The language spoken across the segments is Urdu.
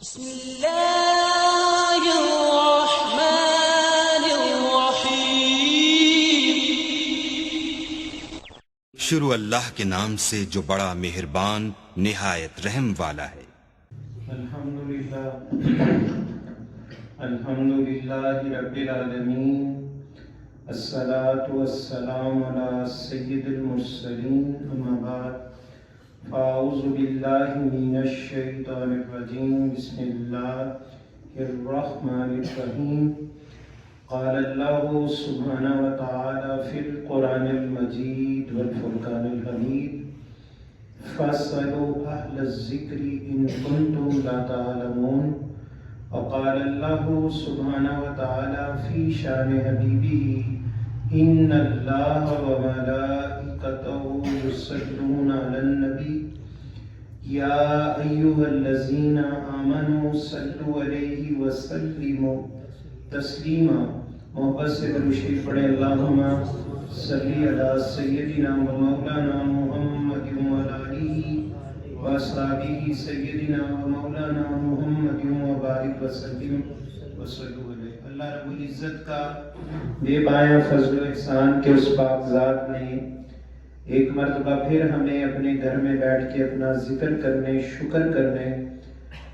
بسم اللہ الرحمن الرحیم۔ شروع اللہ کے نام سے جو بڑا مہربان نہایت رحم والا ہے۔ الحمدللہ رب العالمین، الصلاة والسلام علی سید المرسلین، اما بعد فاعوذ باللہ من الشیطان الرجیم، بسم اللہ الرحمن الرحیم۔ قال اللہ سبحانہ وتعالی فی القرآن المجید والفرقان الحمید، فاسألوا أهل الذكر إن كنتم لا تعلمون۔ وقال الله سبحانه وتعالى في شأن حبيبه إن الله وملائكته يصلون على النبي يا أيها الذين آمنوا صلوا عليه وسلموا تسلیما۔ محبت سے درود شریف پڑھیں، اللہم صلی علی سیدنا و مولانا محمد وعلی آلہ واصحابہ سیدنا و مولانا محمد وبارک وسلم وصلوا علیہ۔ اللہ رب العزت کا بے پایہ فضل و احسان کہ اس پاک ذات نے ایک مرتبہ پھر ہمیں اپنے گھر میں بیٹھ کے اپنا ذکر کرنے، شکر کرنے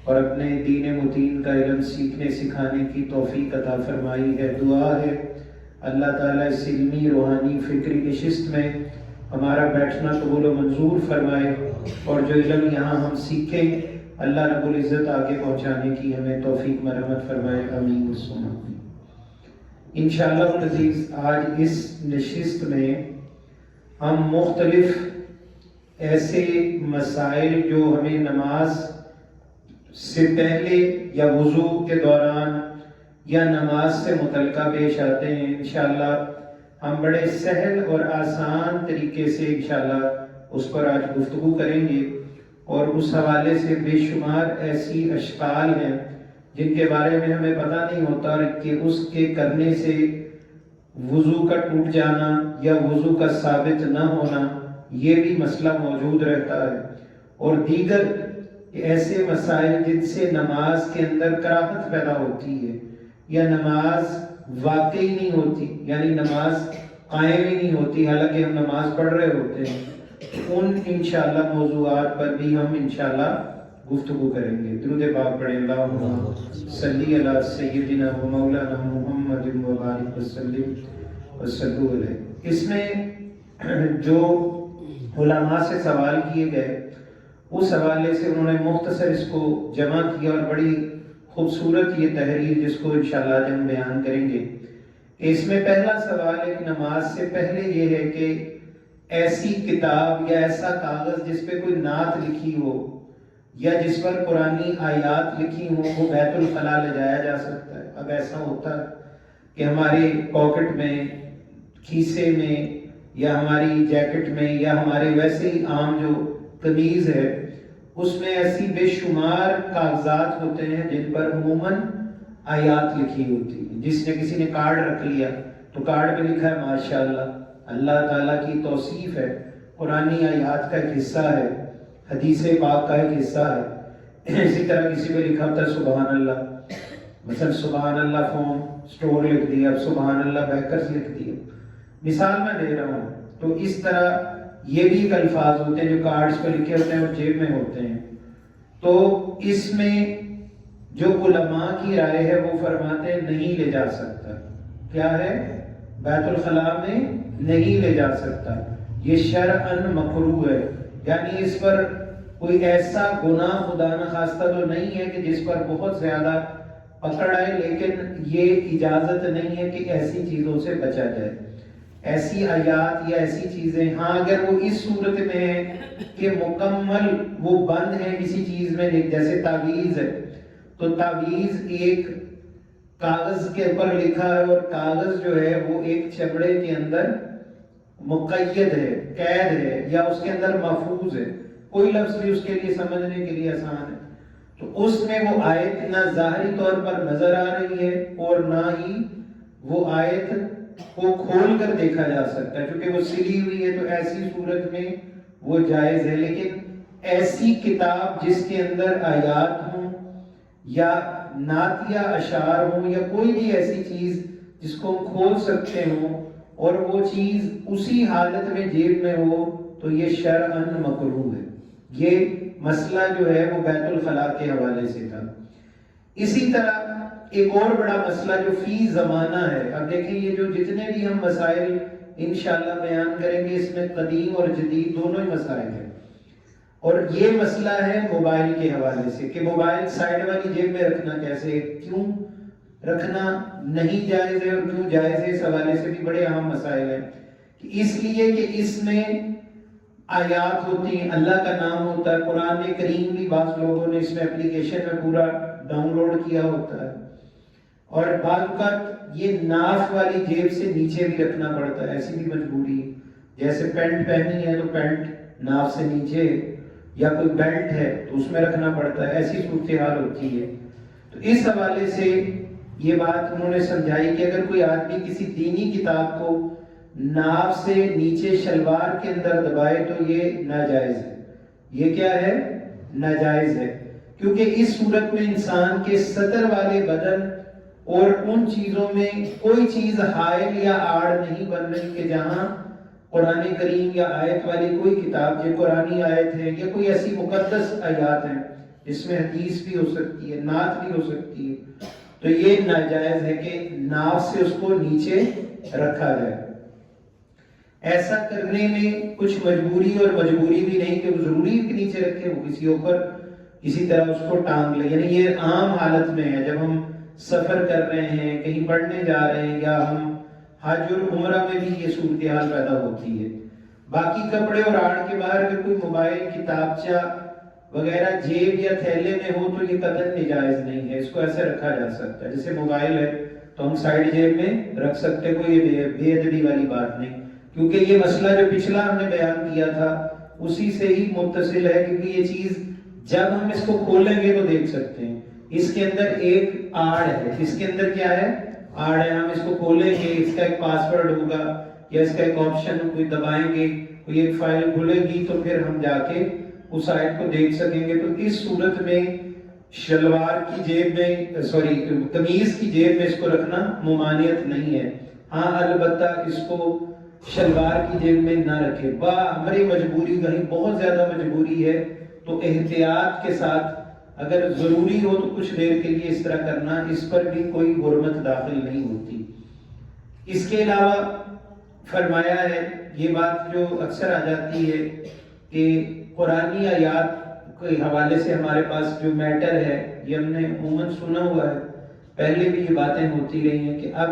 اور اپنے دین متین کا علم سیکھنے سکھانے کی توفیق عطا فرمائی ہے۔ دعا ہے اللہ تعالیٰ اس علمی روحانی فکری نشست میں ہمارا بیٹھنا قبول و منظور فرمائے، اور جو علم یہاں ہم سیکھیں اللہ رب العزت آگے پہنچانے کی ہمیں توفیق مرحمت فرمائے، آمین ثم آمین۔ انشاءاللہ العزیز آج اس نشست میں ہم مختلف ایسے مسائل جو ہمیں نماز سے پہلے یا وضو کے دوران یا نماز سے متعلقہ پیش آتے ہیں، انشاءاللہ ہم بڑے سہل اور آسان طریقے سے انشاءاللہ اس پر آج گفتگو کریں گے، اور اس حوالے سے بے شمار ایسی اشکال ہیں جن کے بارے میں ہمیں پتہ نہیں ہوتا کہ اس کے کرنے سے وضو کا ٹوٹ جانا یا وضو کا ثابت نہ ہونا یہ بھی مسئلہ موجود رہتا ہے، اور دیگر ایسے مسائل جن سے نماز کے اندر کراہت پیدا ہوتی ہے یا نماز واقعی نہیں ہوتی، یعنی نماز قائم ہی نہیں ہوتی حالانکہ ہم نماز پڑھ رہے ہوتے ہیں، ان انشاءاللہ موضوعات پر بھی ہم انشاءاللہ گفتگو کریں گے۔ درود پاک پڑھیں، اللہم صلی علی سیدنا و مولانا محمد وبارک وسلم وصلوا علیہ۔ اس میں جو علماء سے سوال کیے گئے اس حوالے سے انہوں نے مختصر اس کو جمع کیا، اور بڑی خوبصورت یہ تحریر جس کو انشاءاللہ آج ہم بیان کریں گے۔ اس میں پہلا سوال ایک نماز سے پہلے یہ ہے کہ ایسی کتاب یا ایسا کاغذ جس پہ کوئی نعت لکھی ہو یا جس پر قرآنی آیات لکھی ہوں وہ بیت الخلاء لے جایا جا سکتا ہے؟ اب ایسا ہوتا ہے کہ ہمارے پاکٹ میں، کھیسے میں، یا ہماری جیکٹ میں، یا ہمارے ویسے ہی عام جو قمیض ہے اس میں ایسی بے شمار کاغذات ہوتے ہیں جن پر عموماً آیات لکھی ہوتی ہیں۔ جس نے کسی نے کارڈ رکھ لیا تو کارڈ پہ لکھا ہے ماشاءاللہ، اللہ تعالیٰ کی توصیف ہے، قرآنی آیات کا ایک حصہ ہے، حدیث پاک کا ایک حصہ ہے۔ اسی طرح کسی پہ لکھا ہوتا ہے سبحان اللہ، مثلا سبحان اللہ فون سٹور لکھ دیا، اب سبحان اللہ بیکرز لکھ دیا، مثال میں دے رہا ہوں۔ تو اس طرح یہ بھی ایک الفاظ ہوتے ہیں جو کارڈز پہ لکھے ہوتے ہیں اور جیب میں ہوتے ہیں۔ تو اس میں جو علماء کی رائے ہے وہ فرماتے ہیں نہیں لے جا سکتا۔ کیا ہے؟ بیت الخلاء میں نہیں لے جا سکتا، یہ شرعاً مکروہ ہے، یعنی اس پر کوئی ایسا گناہ خدا نخواستہ تو نہیں ہے کہ جس پر بہت زیادہ پکڑ آئے، لیکن یہ اجازت نہیں ہے کہ ایسی چیزوں سے بچا جائے، ایسی آیات یا ایسی چیزیں۔ ہاں اگر وہ اس صورت میں ہے کہ مکمل وہ بند ہیں کسی چیز میں، جیسے تعویذ ہے تو تعویذ ایک کاغذ کے اوپر لکھا ہے اور کاغذ جو ہے وہ ایک چمڑے کے اندر مقید ہے، قید ہے، یا اس کے اندر محفوظ ہے، کوئی لفظ بھی اس کے لیے سمجھنے کے لیے آسان ہے، تو اس میں وہ آیت نہ ظاہری طور پر نظر آ رہی ہے اور نہ ہی وہ آیت کو کھول کر دیکھا جا سکتا ہے، کیونکہ وہ سلی ہوئی ہے، تو ایسی صورت میں وہ جائز ہے۔ لیکن ایسی کتاب جس کے اندر آیات ہوں یا نعت یا اشعار ہوں یا کوئی بھی ایسی چیز جس کو ہم کھول سکتے ہوں اور وہ چیز اسی حالت میں جیب میں ہو تو یہ شرعاً مکروہ ہے۔ یہ مسئلہ جو ہے وہ بیت الخلاء کے حوالے سے تھا۔ اسی طرح ایک اور بڑا مسئلہ جو فی زمانہ ہے، اب دیکھیں یہ جو جتنے بھی ہم مسائل انشاءاللہ بیان کریں گے اس میں قدیم اور جدید دونوں ہی مسائل ہیں، اور یہ مسئلہ ہے موبائل کے حوالے سے کہ موبائل سائیڈ والی جیب میں رکھنا کیسے، کیوں رکھنا نہیں جائز ہے اور کیوں جائز ہے، اس حوالے سے بھی بڑے اہم مسائل ہیں۔ اس لیے کہ اس میں آیات ہوتی ہیں، اللہ کا نام ہوتا ہے، قرآن کریم بھی بعض لوگوں نے اس میں اپلیکیشن میں پورا ڈاؤن لوڈ کیا ہوتا ہے، اور بعض اوقات یہ ناف والی جیب سے نیچے بھی رکھنا پڑتا ہے، ایسی بھی مجبوری، جیسے پینٹ پہنی ہے تو پینٹ ناف سے نیچے، یا کوئی بیلٹ ہے تو اس میں رکھنا پڑتا ہے، ایسی صورتحال ہوتی ہے۔ تو اس حوالے سے یہ بات انہوں نے سمجھائی کہ اگر کوئی آدمی کسی دینی کتاب کو ناف سے نیچے شلوار کے اندر دبائے تو یہ ناجائز ہے۔ یہ کیا ہے؟ ناجائز ہے، کیونکہ اس صورت میں انسان کے سطر والے بدن اور ان چیزوں میں کوئی چیز حائل یا آڑ نہیں بن رہی کہ جہاں قرآن کریم یا آیت والی کوئی کتاب جو قرآنی آیت ہے یا کوئی ایسی مقدس آیات ہیں جس میں حدیث بھی ہو سکتی ہے، نعت بھی ہو سکتی ہے، تو یہ ناجائز ہے کہ ناف سے اس کو نیچے رکھا جائے۔ ایسا کرنے میں کچھ مجبوری اور مجبوری بھی نہیں کہ وہ ضروری کہ نیچے رکھے، وہ کسی اوپر کسی طرح اس کو ٹانگ لے، یعنی یہ عام حالت میں ہے جب ہم سفر کر رہے ہیں، کہیں پڑھنے جا رہے ہیں، یا ہم حج اور عمرہ میں بھی یہ صورتحال پیدا ہوتی ہے۔ باقی کپڑے اور آڑ کے باہر اگر کوئی موبائل، کتابچہ وغیرہ جیب یا تھیلے میں ہو تو یہ قطعاً نجائز نہیں ہے، اس کو ایسے رکھا جا سکتا ہے۔ جیسے موبائل ہے تو ہم سائیڈ جیب میں رکھ سکتے، کوئی بے ادبی والی بات نہیں، کیونکہ یہ مسئلہ جو پچھلا ہم نے بیان کیا تھا اسی سے ہی متصل ہے، کیونکہ یہ چیز جب ہم اس کو کھولیں گے تو دیکھ سکتے ہیں اس کے اندر ایک آڑ ہے۔ اس کے اندر کیا ہے؟ آڑ ہے۔ ہم اس کو کھولیں گے، اس کا ایک پاسورڈ ہوگا یا اس کا ایک آپشن کوئی دبائیں گے، کوئی ایک فائل کھلے گی تو پھر ہم جا کے اس آیت کو دیکھ سکیں گے۔ تو اس صورت میں شلوار کی جیب میں قمیض کی جیب میں اس کو رکھنا ممانعت نہیں ہے۔ ہاں البتہ اس کو شلوار کی جیب میں نہ رکھے، ہماری مجبوری کہیں بہت زیادہ مجبوری ہے تو احتیاط کے ساتھ، اگر ضروری ہو تو کچھ دیر کے لیے اس طرح کرنا، اس پر بھی کوئی حرمت داخل نہیں ہوتی۔ اس کے علاوہ فرمایا ہے، یہ بات جو اکثر آ جاتی ہے کہ قرآنی آیات کے حوالے سے ہمارے پاس جو میٹر ہے، یہ ہم نے عموماً سنا ہوا ہے، پہلے بھی یہ باتیں ہوتی رہی ہیں کہ اب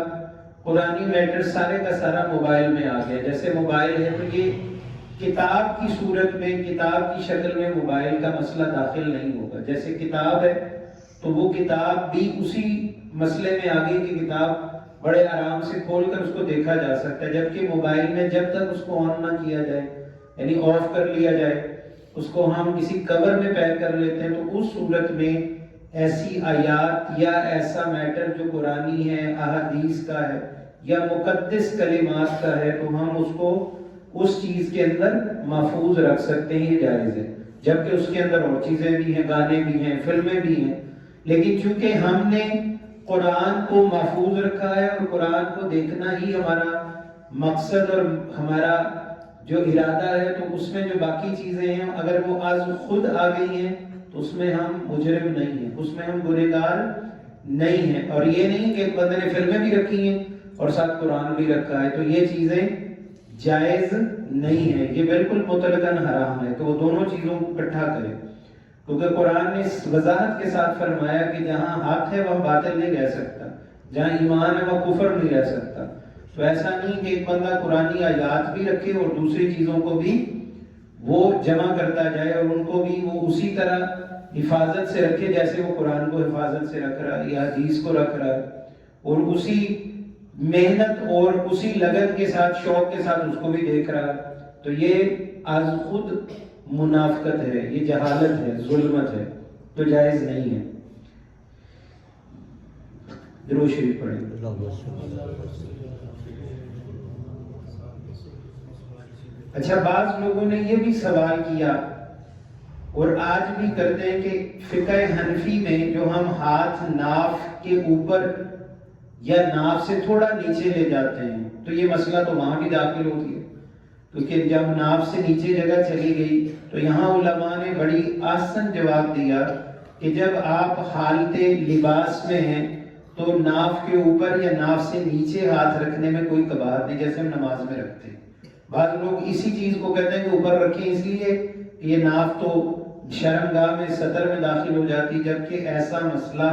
قرآنی میٹر سارے کا سارا موبائل میں آ گیا۔ جیسے موبائل ہے تو یہ کتاب کی صورت میں، کتاب کی شکل میں موبائل کا مسئلہ داخل نہیں ہوگا۔ جیسے کتاب ہے تو وہ کتاب بھی اسی مسئلے میں آ گئی کہ کتاب بڑے آرام سے کھول کر اس کو دیکھا جا سکتا ہے، جبکہ موبائل میں جب تک اس کو آن نہ کیا جائے، یعنی آف کر لیا جائے، اس کو ہم کسی کور میں پیک کر لیتے ہیں، تو اس صورت میں ایسی آیات یا ایسا میٹر جو قرآنی ہے، احادیث کا ہے یا مقدس کلمات کا ہے، تو ہم اس کو اس چیز کے اندر محفوظ رکھ سکتے ہیں، یہ جائز ہے۔ جبکہ اس کے اندر اور چیزیں بھی ہیں، گانے بھی ہیں، فلمیں بھی ہیں، لیکن چونکہ ہم نے قرآن کو محفوظ رکھا ہے اور قرآن کو دیکھنا ہی ہمارا مقصد اور ہمارا جو ارادہ ہے، تو اس میں جو باقی چیزیں ہیں اگر وہ آج خود آ گئی ہیں تو اس میں ہم مجرم نہیں ہیں، اس میں ہم گنہگار نہیں ہیں۔ اور یہ نہیں کہ ایک بندے نے فلمیں بھی رکھی ہیں اور ساتھ قرآن بھی رکھا ہے، تو یہ چیزیں جائز نہیں ہے، یہ بالکل مطلقاً حرام ہے کہ وہ دونوں چیزوں کو اکٹھا کرے، کیونکہ قرآن نے اس وضاحت کے ساتھ فرمایا کہ جہاں حق ہے وہاں باطل نہیں رہ سکتا، جہاں ایمان ہے وہاں کفر نہیں رہ سکتا۔ تو ایسا نہیں کہ ایک بندہ قرآنی آیات بھی رکھے اور دوسری چیزوں کو بھی وہ جمع کرتا جائے اور ان کو بھی وہ اسی طرح حفاظت سے رکھے جیسے وہ قرآن کو حفاظت سے رکھ رہا ہے یا حدیث کو رکھ رہا ہے، اور اسی محنت اور اسی لگن کے ساتھ، شوق کے ساتھ اس کو بھی دیکھ رہا ہے، تو یہ از خود منافقت ہے، یہ جہالت ہے، ظلمت ہے، تو جائز نہیں ہے۔ درود شریف پڑھیں۔ اچھا، بعض لوگوں نے یہ بھی سوال کیا اور آج بھی کرتے ہیں کہ فقہ حنفی میں جو ہم ہاتھ ناف کے اوپر یا ناف سے تھوڑا نیچے لے جاتے ہیں تو یہ مسئلہ تو وہاں بھی داخل ہوتی ہے، کیونکہ جب ناف سے نیچے جگہ چلی گئی تو یہاں علماء نے بڑی آسان جواب دیا کہ جب آپ حالت لباس میں ہیں تو ناف کے اوپر یا ناف سے نیچے ہاتھ رکھنے میں کوئی قباحت نہیں، جیسے ہم نماز میں رکھتے ہیں۔ بعض لوگ اسی چیز کو کہتے ہیں کہ اوپر رکھیں اس لیے کہ یہ ناف تو شرمگاہ میں سطر میں داخل ہو جاتی، جبکہ ایسا مسئلہ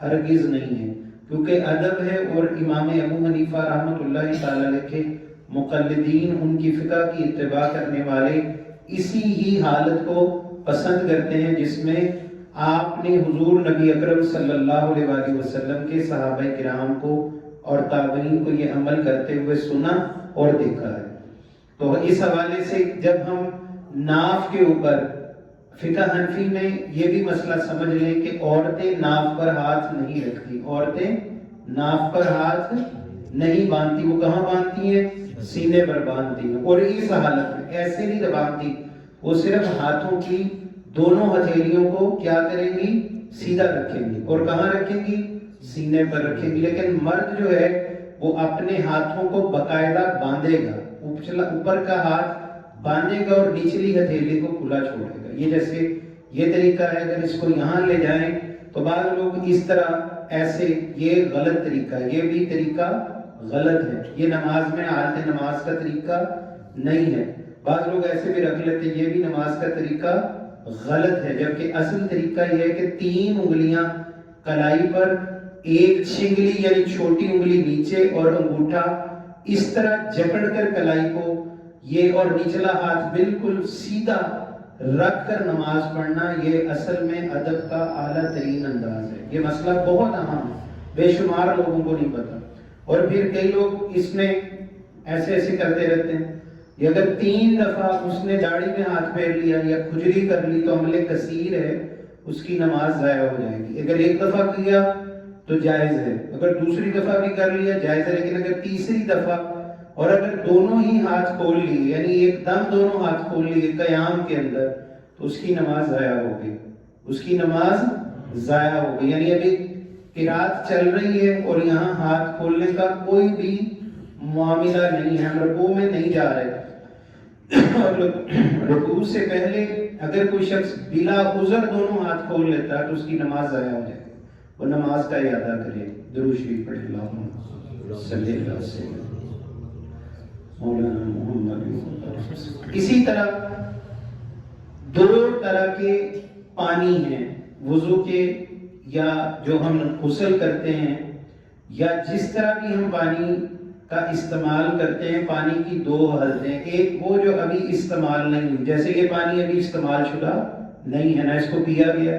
ہرگز نہیں ہے، کیونکہ ادب ہے، اور امام ابو حنیفہ رحمۃ اللہ تعالی علیہ کے مقلدین، ان کی فقہ کی اتباع کرنے والے اسی ہی حالت کو پسند کرتے ہیں جس میں آپ نے حضور نبی اکرم صلی اللہ علیہ وآلہ وسلم کے صحابہ کرام کو اور تابعین کو یہ عمل کرتے ہوئے سنا اور دیکھا ہے۔ تو اس حوالے سے جب ہم ناف کے اوپر، فقہ حنفی میں یہ بھی مسئلہ سمجھ لیں کہ عورتیں ناف پر ہاتھ نہیں رکھتی، عورتیں ناف پر ہاتھ نہیں باندھتی، وہ کہاں باندھتی ہیں؟ سینے پر باندھتی ہیں، اور اس حالت میں ایسے نہیں باندھتی، وہ صرف ہاتھوں کی دونوں ہتھیلیوں کو کیا کریں گی؟ سیدھا رکھیں گی، اور کہاں رکھیں گی؟ سینے پر رکھیں گی۔ لیکن مرد جو ہے وہ اپنے ہاتھوں کو باقاعدہ باندھے گا، اوپر کا ہاتھ باندھے گا اور نچلی ہتھیلی کو کھلا چھوڑے گا۔ یہ جیسے یہ طریقہ ہے، اگر اس کو یہاں لے جائیں تو بعض لوگ اس طرح ایسے، یہ غلط طریقہ ہے، یہ بھی طریقہ غلط ہے، یہ نماز میں حالت نماز کا طریقہ نہیں ہے۔ بعض لوگ ایسے بھی رکھ لیتے، یہ بھی نماز کا طریقہ غلط ہے، جبکہ اصل طریقہ یہ ہے کہ 3 انگلیاں کلائی پر، ایک چنگلی یعنی چھوٹی انگلی نیچے اور انگوٹھا اس طرح جکڑ کر کلائی کو، یہ اور نچلا ہاتھ بالکل سیدھا رکھ کر نماز پڑھنا، یہ اصل میں ادب کا اعلیٰ ترین انداز ہے۔ یہ مسئلہ بہت اہم ہے، بے شمار لوگوں کو نہیں پتا، اور پھر کئی لوگ اس میں ایسے کرتے رہتے ہیں۔ یہ اگر 3 دفعہ اس نے داڑھی میں ہاتھ پھیر لیا یا کھجلی کر لی تو عمل کثیر ہے، اس کی نماز ضائع ہو جائے گی۔ اگر 1 دفعہ کیا تو جائز ہے، اگر دوسری دفعہ بھی کر لیا جائز ہے، لیکن اگر تیسری دفعہ اور اگر دونوں ہی ہاتھ کھول لیے، یعنی ایک دم دونوں ہاتھ کھول لیے قیام کے اندر، تو اس کی نماز ضائع ہوگی، اس کی نماز ضائع ہوگی۔ یعنی ابھی قرات چل رہی ہے اور یہاں ہاتھ کھولنے کا کوئی بھی معاملہ نہیں ہے، ہم رکوع میں نہیں جا رہے، اور رکوع سے پہلے اگر کوئی شخص بلا عذر دونوں ہاتھ کھول لیتا ہے تو اس کی نماز ضائع ہو جائے گی۔ وہ نماز کا اعادہ کرے، درود شریف پڑھے، اللہم صلی اللہ علیہ وسلم مولانا محمد۔ اسی طرح 2 طرح کے پانی ہیں وضو کے، یا جو ہم غسل کرتے ہیں، یا جس طرح بھی ہم پانی کا استعمال کرتے ہیں، پانی کی 2 حالتیں، ایک وہ جو ابھی استعمال نہیں ہوئی، جیسے یہ پانی ابھی استعمال شدہ نہیں ہے، نہ اس کو پیا گیا،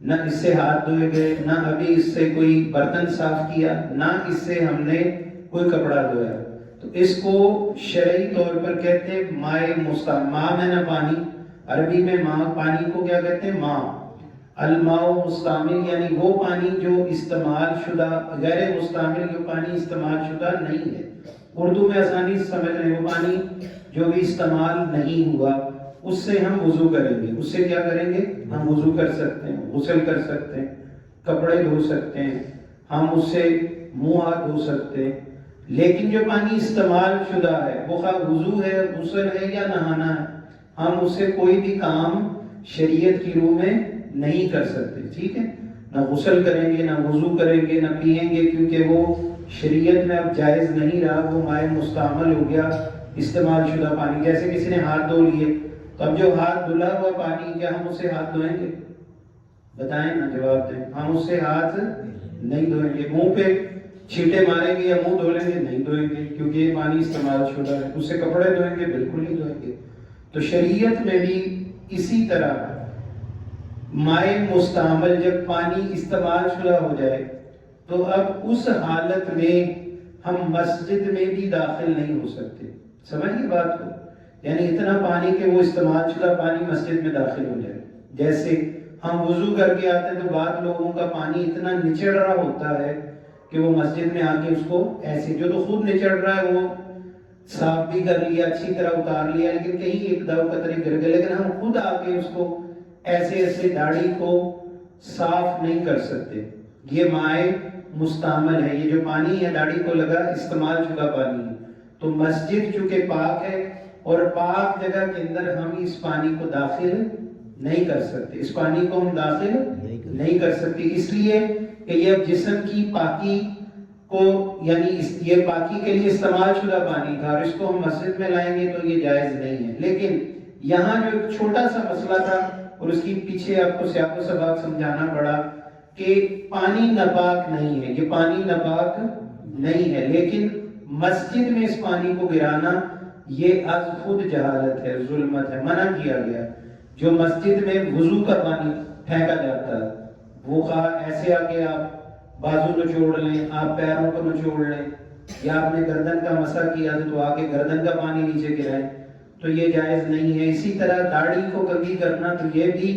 نہ اس سے ہاتھ دھوئے گئے، نہ ابھی اس سے کوئی برتن صاف کیا، نہ اس سے ہم نے کوئی کپڑا دھویا، تو اس کو شرعی طور پر کہتے ہیں مائع مستعمل۔ ماء میں نہ پانی، عربی میں ماء، پانی کو کیا کہتے ہیں؟ ماء۔ الماء مستعمل یعنی وہ پانی جو استعمال شدہ، غیر مستعمل جو پانی استعمال شدہ نہیں ہے، اردو میں آسانی سے سمجھ رہے ہیں، وہ پانی جو بھی استعمال نہیں ہوا، اس سے ہم وضو کریں گے، اس سے کیا کریں گے؟ ہم وضو کر سکتے ہیں، غسل کر سکتے ہیں، کپڑے دھو سکتے ہیں، ہم اس سے منہ ہاتھ دھو سکتے ہیں۔ لیکن جو پانی استعمال شدہ ہے، وہ خواہ وضو ہے، غسل ہے یا نہانا ہے، ہم اس سے کوئی بھی کام شریعت کی روح میں نہیں کر سکتے، ٹھیک ہے؟ نہ غسل کریں گے، نہ وضو کریں گے، نہ پیئیں گے، کیونکہ وہ شریعت میں اب جائز نہیں رہا، وہ مائع مستعمل ہو گیا، استعمال شدہ پانی۔ جیسے کسی نے ہاتھ دھو لیے، تو اب جو ہاتھ دھلا ہوا پانی، کیا ہم اس سے ہاتھ دھوئیں گے؟ بتائیں نا، جواب دیں۔ ہم اس سے ہاتھ نہیں دھوئیں گے۔ منہ پہ چھینٹے ماریں گے یا منہ دھو لیں گے؟ نہیں دھوئیں گے، کیونکہ یہ پانی استعمال شدہ ہے۔ اس سے کپڑے دھوئیں گے؟ بالکل نہیں دھوئیں گے۔ تو شریعت میں بھی اسی طرح مائع مستعمل، جب پانی استعمال شدہ ہو جائے تو اب اس حالت میں ہم مسجد میں بھی داخل نہیں ہو سکتے۔ سمجھیے بات کو، یعنی اتنا پانی کہ وہ استعمال شدہ پانی مسجد میں داخل ہو جائے۔ جیسے ہم وضو کر کے آتے ہیں تو بعض لوگوں کا پانی اتنا نچڑ رہا ہوتا ہے کہ وہ مسجد میں آ کے اس کو ایسے، جو تو خود نچڑ رہا ہے وہ صاف بھی کر لیا، اچھی طرح اتار لیا، لیکن کہیں ایک دو قطرے گر گئے، لیکن ہم خود آ کے اس کو ایسے داڑھی کو صاف نہیں کر سکتے. یہ مائع مستعمل ہے. یہ جو پانی ہے داڑھی کو لگا استعمال شدہ پانی ہے. تو مسجد چونکہ پاک ہے اور پاک جگہ کے اندر ہم اس پانی کو داخل نہیں کر سکتے. اس پانی کو ہم داخل نہیں کر سکتے اس لیے کہ یہ جسم کی پاکی کو یعنی یہ پاکی کے لیے استعمال شدہ پانی تھا اور اس کو ہم مسجد میں لائیں گے تو یہ جائز نہیں ہے. لیکن یہاں جو ایک چھوٹا سا مسئلہ تھا اور اس کی پیچھے آپ کو سیاق و سباق سمجھانا پڑا کہ پانی ناپاک نہیں ہے. یہ پانی ناپاک نہیں ہے لیکن مسجد میں اس پانی کو گرانا یہ از خود جہالت ہے, ظلمت ہے, منع کیا گیا. جو مسجد میں وضو کا پانی پھینکا جاتا ہے وہ خواہ ایسے آگے آپ بازو نچوڑ لیں, آپ پیروں کو نچوڑ لیں, یا آپ نے گردن کا مسح کیا تو آگے گردن کا پانی نیچے گرائیں تو یہ جائز نہیں ہے. اسی طرح داڑھی کو کنگھی کرنا تو یہ بھی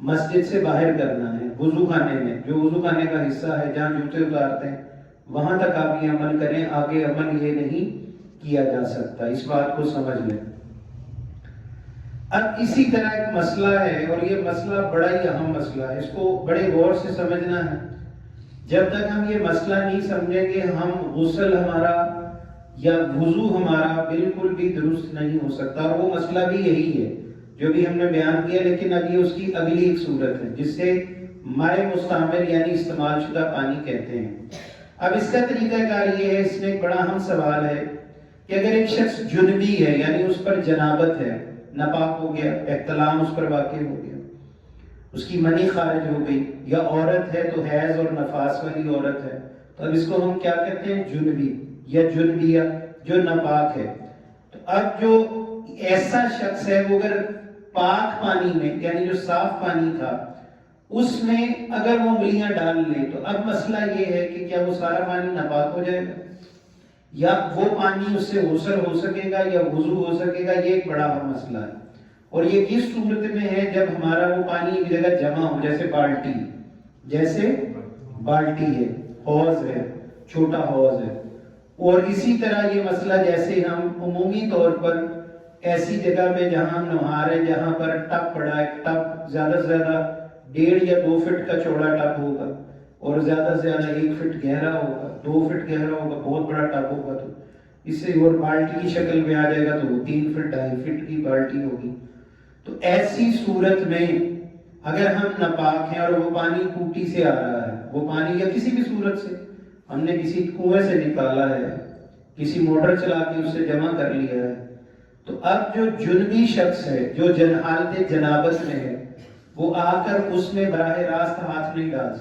مسجد سے باہر کرنا ہے. وضو خانے میں جو وضو خانے کا حصہ ہے جہاں جوتے اتارتے ہیں وہاں تک آپ یہ عمل کریں, آگے عمل یہ نہیں کیا جا سکتا. اس بات کو سمجھ لیں. اب اسی طرح ایک مسئلہ ہے اور یہ مسئلہ بڑا ہی اہم مسئلہ ہے, اس کو بڑے غور سے سمجھنا ہے. جب تک ہم یہ مسئلہ نہیں سمجھیں گے ہم غسل ہمارا یا وضو ہمارا بالکل بھی درست نہیں ہو سکتا. اور وہ مسئلہ بھی یہی ہے جو بھی ہم نے بیان کیا, لیکن اب یہ اس کی اگلی ایک صورت ہے جس سے مائع مستعمل یعنی استعمال شدہ پانی کہتے ہیں. اب اس کا طریقہ کار یہ ہے, اس میں ایک بڑا اہم سوال ہے کہ اگر ایک شخص جنبی ہے یعنی اس پر جنابت ہے, ناپاک ہو گیا, احتلام اس پر واقع ہو گیا, اس کی منی خارج ہو گئی, یا عورت ہے تو حیض اور نفاس والی عورت ہے تو اب اس کو ہم کیا کہتے ہیں جنبی یا جنبیہ جو ناپاک ہے. تو اب جو ایسا شخص ہے وہ اگر پاک پانی میں یعنی جو صاف پانی تھا اس میں اگر وہ انگلیاں ڈال لے تو اب مسئلہ یہ ہے کہ کیا وہ سارا پانی ناپاک ہو جائے گا یا وہ پانی اس سے غسل ہو سکے گا یا وضو ہو سکے گا. یہ ایک بڑا اہم مسئلہ ہے اور یہ کس صورت میں ہے جب ہمارا وہ پانی ایک جگہ جمع ہو, جیسے بالٹی ہے, حوض ہے, چھوٹا حوض ہے. اور اسی طرح یہ مسئلہ جیسے ہم عمومی طور پر ایسی جگہ میں جہاں ہم نہا رہے ہیں جہاں پر ٹب پڑا ہے, ٹب زیادہ سے زیادہ 1.5 یا 2 فٹ کا چوڑا ٹب ہوگا اور زیادہ سے زیادہ 1 فٹ گہرا ہوگا, 2 فٹ گہرا ہوگا, بہت بڑا ٹب ہوگا تو اس سے اور بالٹی کی شکل میں آ جائے گا تو 3 فٹ 2.5 فٹ کی بالٹی ہوگی. تو ایسی صورت میں اگر ہم ناپاک ہیں اور وہ پانی ٹوٹی سے آ رہا ہے, وہ پانی یا کسی بھی صورت سے ہم نے کسی کنویں سے نکالا ہے, کسی موٹر چلا کے اس سے جمع کر لیا ہے, تو اب جو جنبی شخص ہے جو حالت جنابت میں ہے وہ آ کر اس میں براہ راست ہاتھ نہیں ڈال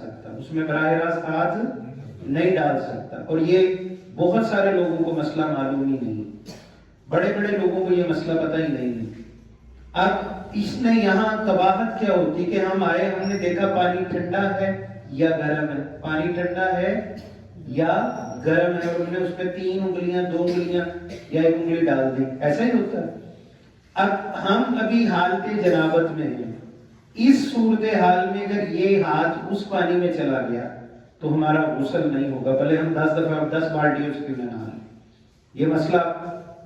سکتا, اور یہ بہت سارے لوگوں کو مسئلہ معلوم ہی نہیں, بڑے بڑے لوگوں کو یہ مسئلہ پتہ ہی نہیں ہے. اب اس میں یہاں قباحت کیا ہوتی کہ ہم آئے, ہم نے دیکھا پانی ٹھنڈا ہے یا گرم ہے, پانی ٹھنڈا ہے یا گرم ہے, اور ہم نے اس میں 3 انگلیاں 2 انگلیاں یا 1 انگلی ڈال دی, ایسا ہی ہوتا ہے. اب ہم ابھی حالت جنابت میں ہیں, اس صورتحال میں اگر یہ ہاتھ اس پانی میں چلا گیا تو ہمارا غسل نہیں ہوگا, بھلے ہم 10 دفعہ 10 بالٹیوں سے کیوں نہ نہائیں. یہ مسئلہ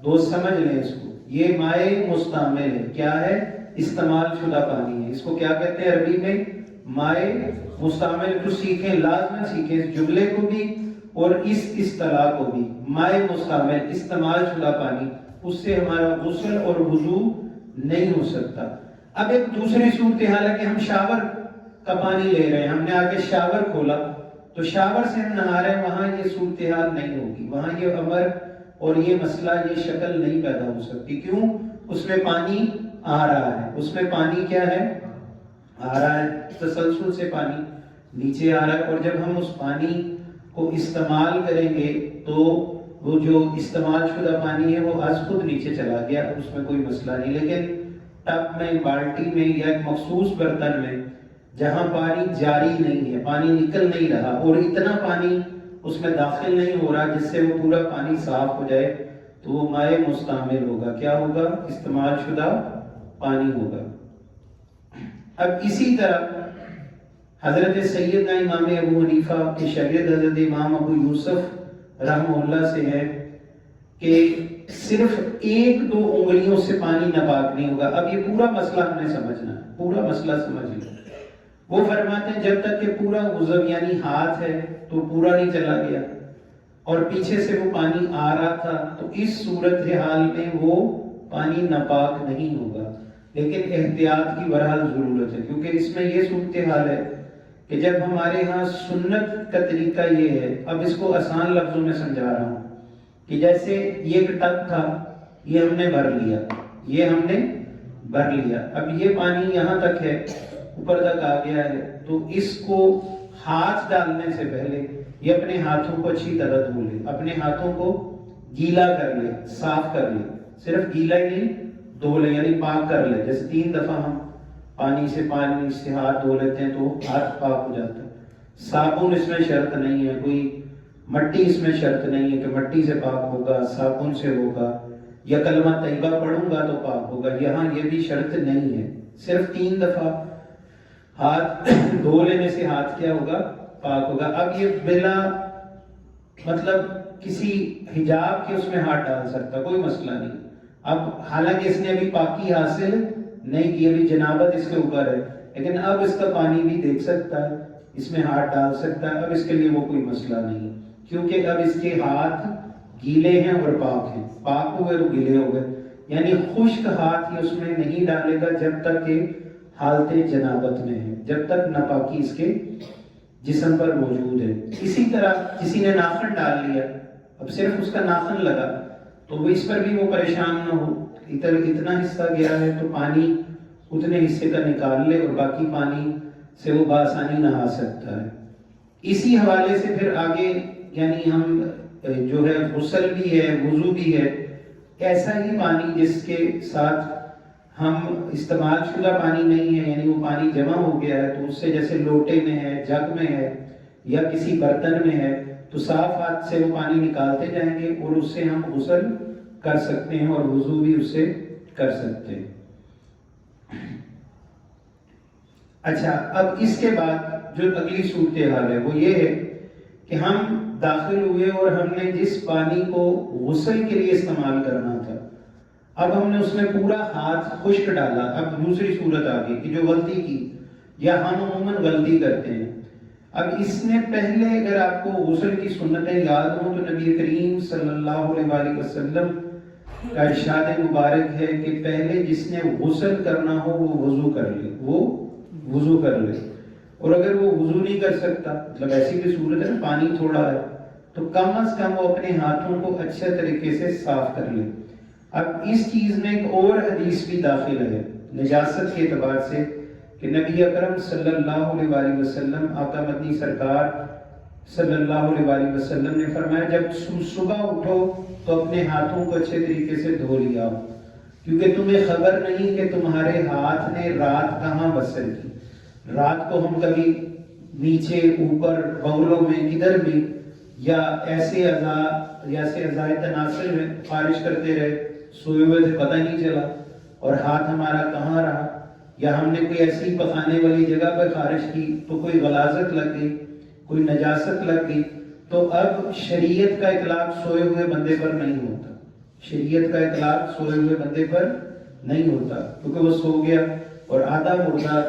دوست سمجھ لیں اس کو. یہ مائع مستعمل ہے, کیا ہے, استعمال شدہ پانی ہے. اس کو کیا کہتے ہیں عربی میں, مائع مستعمل. تو سیکھیں, لازم سیکھیں اس جملے کو بھی اور اس اصطلاح کو بھی. مائع مستعمل استعمال شدہ پانی, اس سے ہمارا غسل اور وضو نہیں ہو سکتا. اب ایک دوسری صورتحال ہے کہ ہم شاور کا پانی لے رہے ہیں, ہم نے آ کے شاور کھولا تو شاور سے ہم نہا رہے ہیں, وہاں یہ صورتحال نہیں ہوگی, وہاں یہ امر اور یہ مسئلہ یہ شکل نہیں پیدا ہو سکتی. کیوں؟ اس میں پانی آ رہا ہے, اس میں پانی کیا ہے, آ رہا ہے, تسلسل سے پانی نیچے آ رہا ہے, اور جب ہم اس پانی کو استعمال کریں گے تو وہ جو استعمال شدہ پانی ہے وہ از خود نیچے چلا گیا, اس میں کوئی مسئلہ نہیں. لیکن ٹب میں, بالٹی میں یا ایک مخصوص برتن میں جہاں پانی جاری نہیں ہے, پانی نکل نہیں رہا اور اتنا پانی اس میں داخل نہیں ہو رہا جس سے وہ پورا پانی صاف ہو جائے, تو وہ مائع مستعمل ہوگا. کیا ہوگا؟ استعمال شدہ پانی ہوگا. اب اسی طرح حضرت سیدنا امام ابو حنیفہ کے شاگرد حضرت امام ابو یوسف رحمہ اللہ سے ہے کہ صرف 1-2 انگلیوں سے پانی ناپاک نہیں ہوگا. اب یہ پورا مسئلہ ہم نے سمجھنا ہے, پورا مسئلہ سمجھ لیں. وہ فرماتے ہیں جب تک کہ پورا عضو یعنی ہاتھ ہے تو پورا نہیں چلا گیا اور پیچھے سے وہ پانی آ رہا تھا تو اس صورتحال میں وہ پانی ناپاک نہیں ہوگا، لیکن احتیاط کی بہرحال ضرورت ہے، کیونکہ اس میں یہ صورتحال ہے کہ جب ہمارے ہاں سنت کا طریقہ یہ ہے، اب اس کو آسان لفظوں میں سمجھا رہا ہوں کہ جیسے یہ ایک ٹب تھا، یہ ہم نے بھر لیا، اب یہ پانی یہاں تک ہے، اوپر تک آ گیا ہے، تو اس کو ہاتھ ڈالنے سے پہلے یہ اپنے ہاتھوں کو اچھی طرح دھو لے، اپنے ہاتھوں کو گیلا کر لے، صاف کر لے، صرف گیلا ہی نہیں دھو لے یعنی پاک کر لے، جیسے 3 دفعہ ہم پانی سے ہاتھ دھو لیتے ہیں تو ہاتھ پاک ہو جاتا ہے۔ صابن اس میں شرط نہیں ہے، کوئی مٹی اس میں شرط نہیں ہے کہ مٹی سے پاک ہوگا، صابن سے ہوگا، یا کلمہ طیبہ پڑھوں گا تو پاک ہوگا، یہاں یہ بھی شرط نہیں ہے، صرف 3 دفعہ ہاتھ دھو لینے سے ہاتھ کیا ہوگا؟ پاک ہوگا۔ اب یہ بلا مطلب کسی حجاب کے اس میں ہاتھ ڈال سکتا، کوئی مسئلہ نہیں۔ اب حالانکہ اس نے ابھی پاکی حاصل نہیں کی، ابھی جنابت اس کے اوپر ہے، لیکن اب اس کا پانی بھی دیکھ سکتا ہے، اس میں ہاتھ ڈال سکتا ہے، اب اس کے لیے وہ کوئی مسئلہ نہیں ہے، کیونکہ اب اس کے ہاتھ گیلے ہیں اور پاک ہیں، پاک ہوئے تو گیلے ہو گئے، یعنی خشک ہاتھ ہی اس میں نہیں ڈالے گا جب تک کہ حالت جنابت میں ہے، جب تک ناپاکی اس کے جسم پر موجود ہے۔ اسی طرح کسی نے ناخن ڈال لیا، اب صرف اس کا ناخن لگا تو وہ اس پر بھی وہ پریشان نہ ہو، اتنا حصہ گیا ہے تو پانی اتنے حصے کا نکال لے اور باقی پانی سے وہ بآسانی نہا سکتا ہے۔ اسی حوالے سے پھر آگے یعنی ہم جو ہے غسل بھی ہے، وضو بھی ہے، ایسا ہی پانی جس کے ساتھ ہم استعمال شدہ پانی نہیں ہے، یعنی وہ پانی جمع ہو گیا ہے تو اس سے جیسے لوٹے میں ہے، جگ میں ہے یا کسی برتن میں ہے تو صاف ہاتھ سے وہ پانی نکالتے جائیں گے اور اس سے ہم غسل کر سکتے ہیں اور وضو بھی اس سے کر سکتے ہیں۔ اچھا، اب اس کے بعد جو اگلی صورتحال ہے وہ یہ ہے کہ ہم داخل ہوئے اور ہم نے جس پانی کو غسل کے لیے استعمال کرنا تھا، اب ہم نے اس میں پورا ہاتھ خشک ڈالا۔ اب دوسری صورت آ گئی کہ جو غلطی کی یا ہم عموماً غلطی کرتے ہیں، اب اس نے پہلے اگر آپ کو غسل کی سنتیں یاد ہوں تو نبی کریم صلی اللہ علیہ وآلہ وسلم کا ارشاد مبارک ہے کہ پہلے جس نے غسل کرنا ہو وہ وضو کر لے، اور اگر وہ وضو نہیں کر سکتا، مطلب ایسی بھی صورت ہے نا پانی تھوڑا ہے، تو کم از کم وہ اپنے ہاتھوں کو اچھے طریقے سے صاف کر لے۔ اب اس چیز میں ایک اور حدیث بھی داخل ہے نجاست کے اعتبار سے کہ نبی اکرم صلی اللہ علیہ وآلہ وسلم، آقا مدنی سرکار صلی اللہ علیہ وآلہ وسلم نے فرمایا جب صبح اٹھو تو اپنے ہاتھوں کو اچھے طریقے سے دھو لیا ہو، کیونکہ تمہیں خبر نہیں کہ تمہارے ہاتھ نے رات کہاں بسر کی۔ رات کو ہم کبھی نیچے اوپر بغلوں میں ادھر بھی یا ایسے اعضاء تناسل میں خارج کرتے رہے، سوئے ہوئے سے پتہ نہیں چلا اور ہاتھ ہمارا کہاں رہا، یا ہم نے کوئی ایسی پخانے والی جگہ پر خارج کی تو کوئی غلاظت لگ گئی، کوئی نجاست لگ گئی، تو اب شریعت کا اطلاق سوئے ہوئے بندے پر نہیں ہوتا، شریعت کا اطلاق سوئے ہوئے بندے پر نہیں ہوتا، کیونکہ وہ سو گیا اور آدھا مردہ،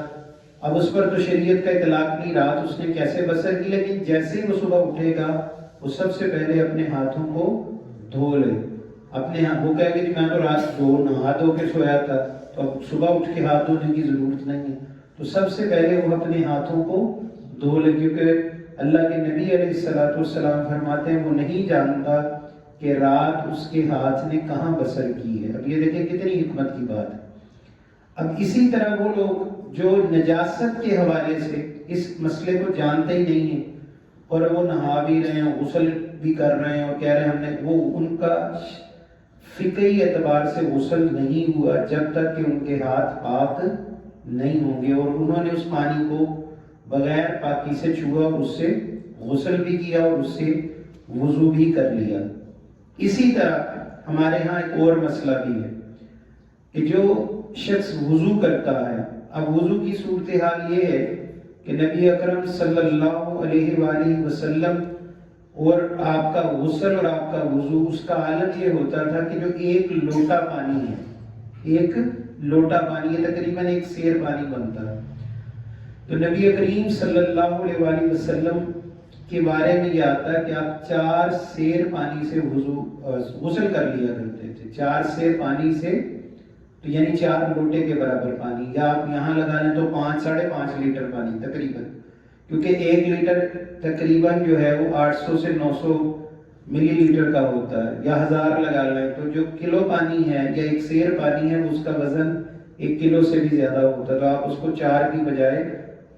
اب اس پر تو شریعت کا اطلاق نہیں، رات اس نے کیسے بسر کی، لیکن جیسے ہی وہ صبح اٹھے گا وہ سب سے پہلے اپنے ہاتھوں کو دھو لے، اپنے وہ کہے کہ میں تو رات نہا دھو کے سویا تھا تو اب صبح اٹھ کے ہاتھ دھونے کی ضرورت نہیں ہے، تو سب سے پہلے وہ اپنے ہاتھوں کو دھو لے، کیونکہ اللہ کے نبی علیہ السلام فرماتے ہیں وہ نہیں جانتا کہ رات اس کے ہاتھ نے کہاں بسر کی ہے۔ اب یہ دیکھیں کتنی حکمت کی بات ہے۔ اب اسی طرح وہ لوگ جو نجاست کے حوالے سے اس مسئلے کو جانتے ہی نہیں ہیں اور وہ نہا بھی رہے ہیں، غسل بھی کر رہے ہیں اور کہہ رہے ہیں ہم نے، وہ ان کا فقہی اعتبار سے غسل نہیں ہوا جب تک کہ ان کے ہاتھ پاک نہیں ہوں گے اور انہوں نے اس پانی کو بغیر پاکی سے چھوا اور اس سے غسل بھی کیا اور اس سے وضو بھی کر لیا۔ اسی طرح ہمارے ہاں ایک اور مسئلہ بھی ہے کہ جو شخص وضو کرتا ہے، اب وضو کی صورتحال یہ ہے کہ نبی اکرم صلی اللہ علیہ وآلہ وسلم اور آپ کا غسل اور آپ کا وضو، اس کا حالت یہ ہوتا تھا کہ جو ایک لوٹا پانی ہے، ایک لوٹا پانی ہے، تقریباً ایک سیر پانی بنتا ہے، تو نبی کریم صلی اللہ علیہ وآلہ وسلم کے بارے میں یہ آتا ہے کہ آپ 4 سیر پانی سے غسل کر لیا کرتے تھے. 4 سیر پانی سے تو یعنی 4 لوٹے کے برابر پانی، یا آپ یہاں لگا لیں تو 5-5.5 لیٹر پانی تقریباً، کیونکہ 1 لیٹر تقریباً جو ہے وہ 800 سے 900 ملی لیٹر کا ہوتا ہے، یا 1000 لگا لیں تو جو کلو پانی ہے یا 1 سیر پانی ہے اس کا وزن 1 کلو سے بھی زیادہ ہوتا ہے. تو آپ اس کو 4 کی بجائے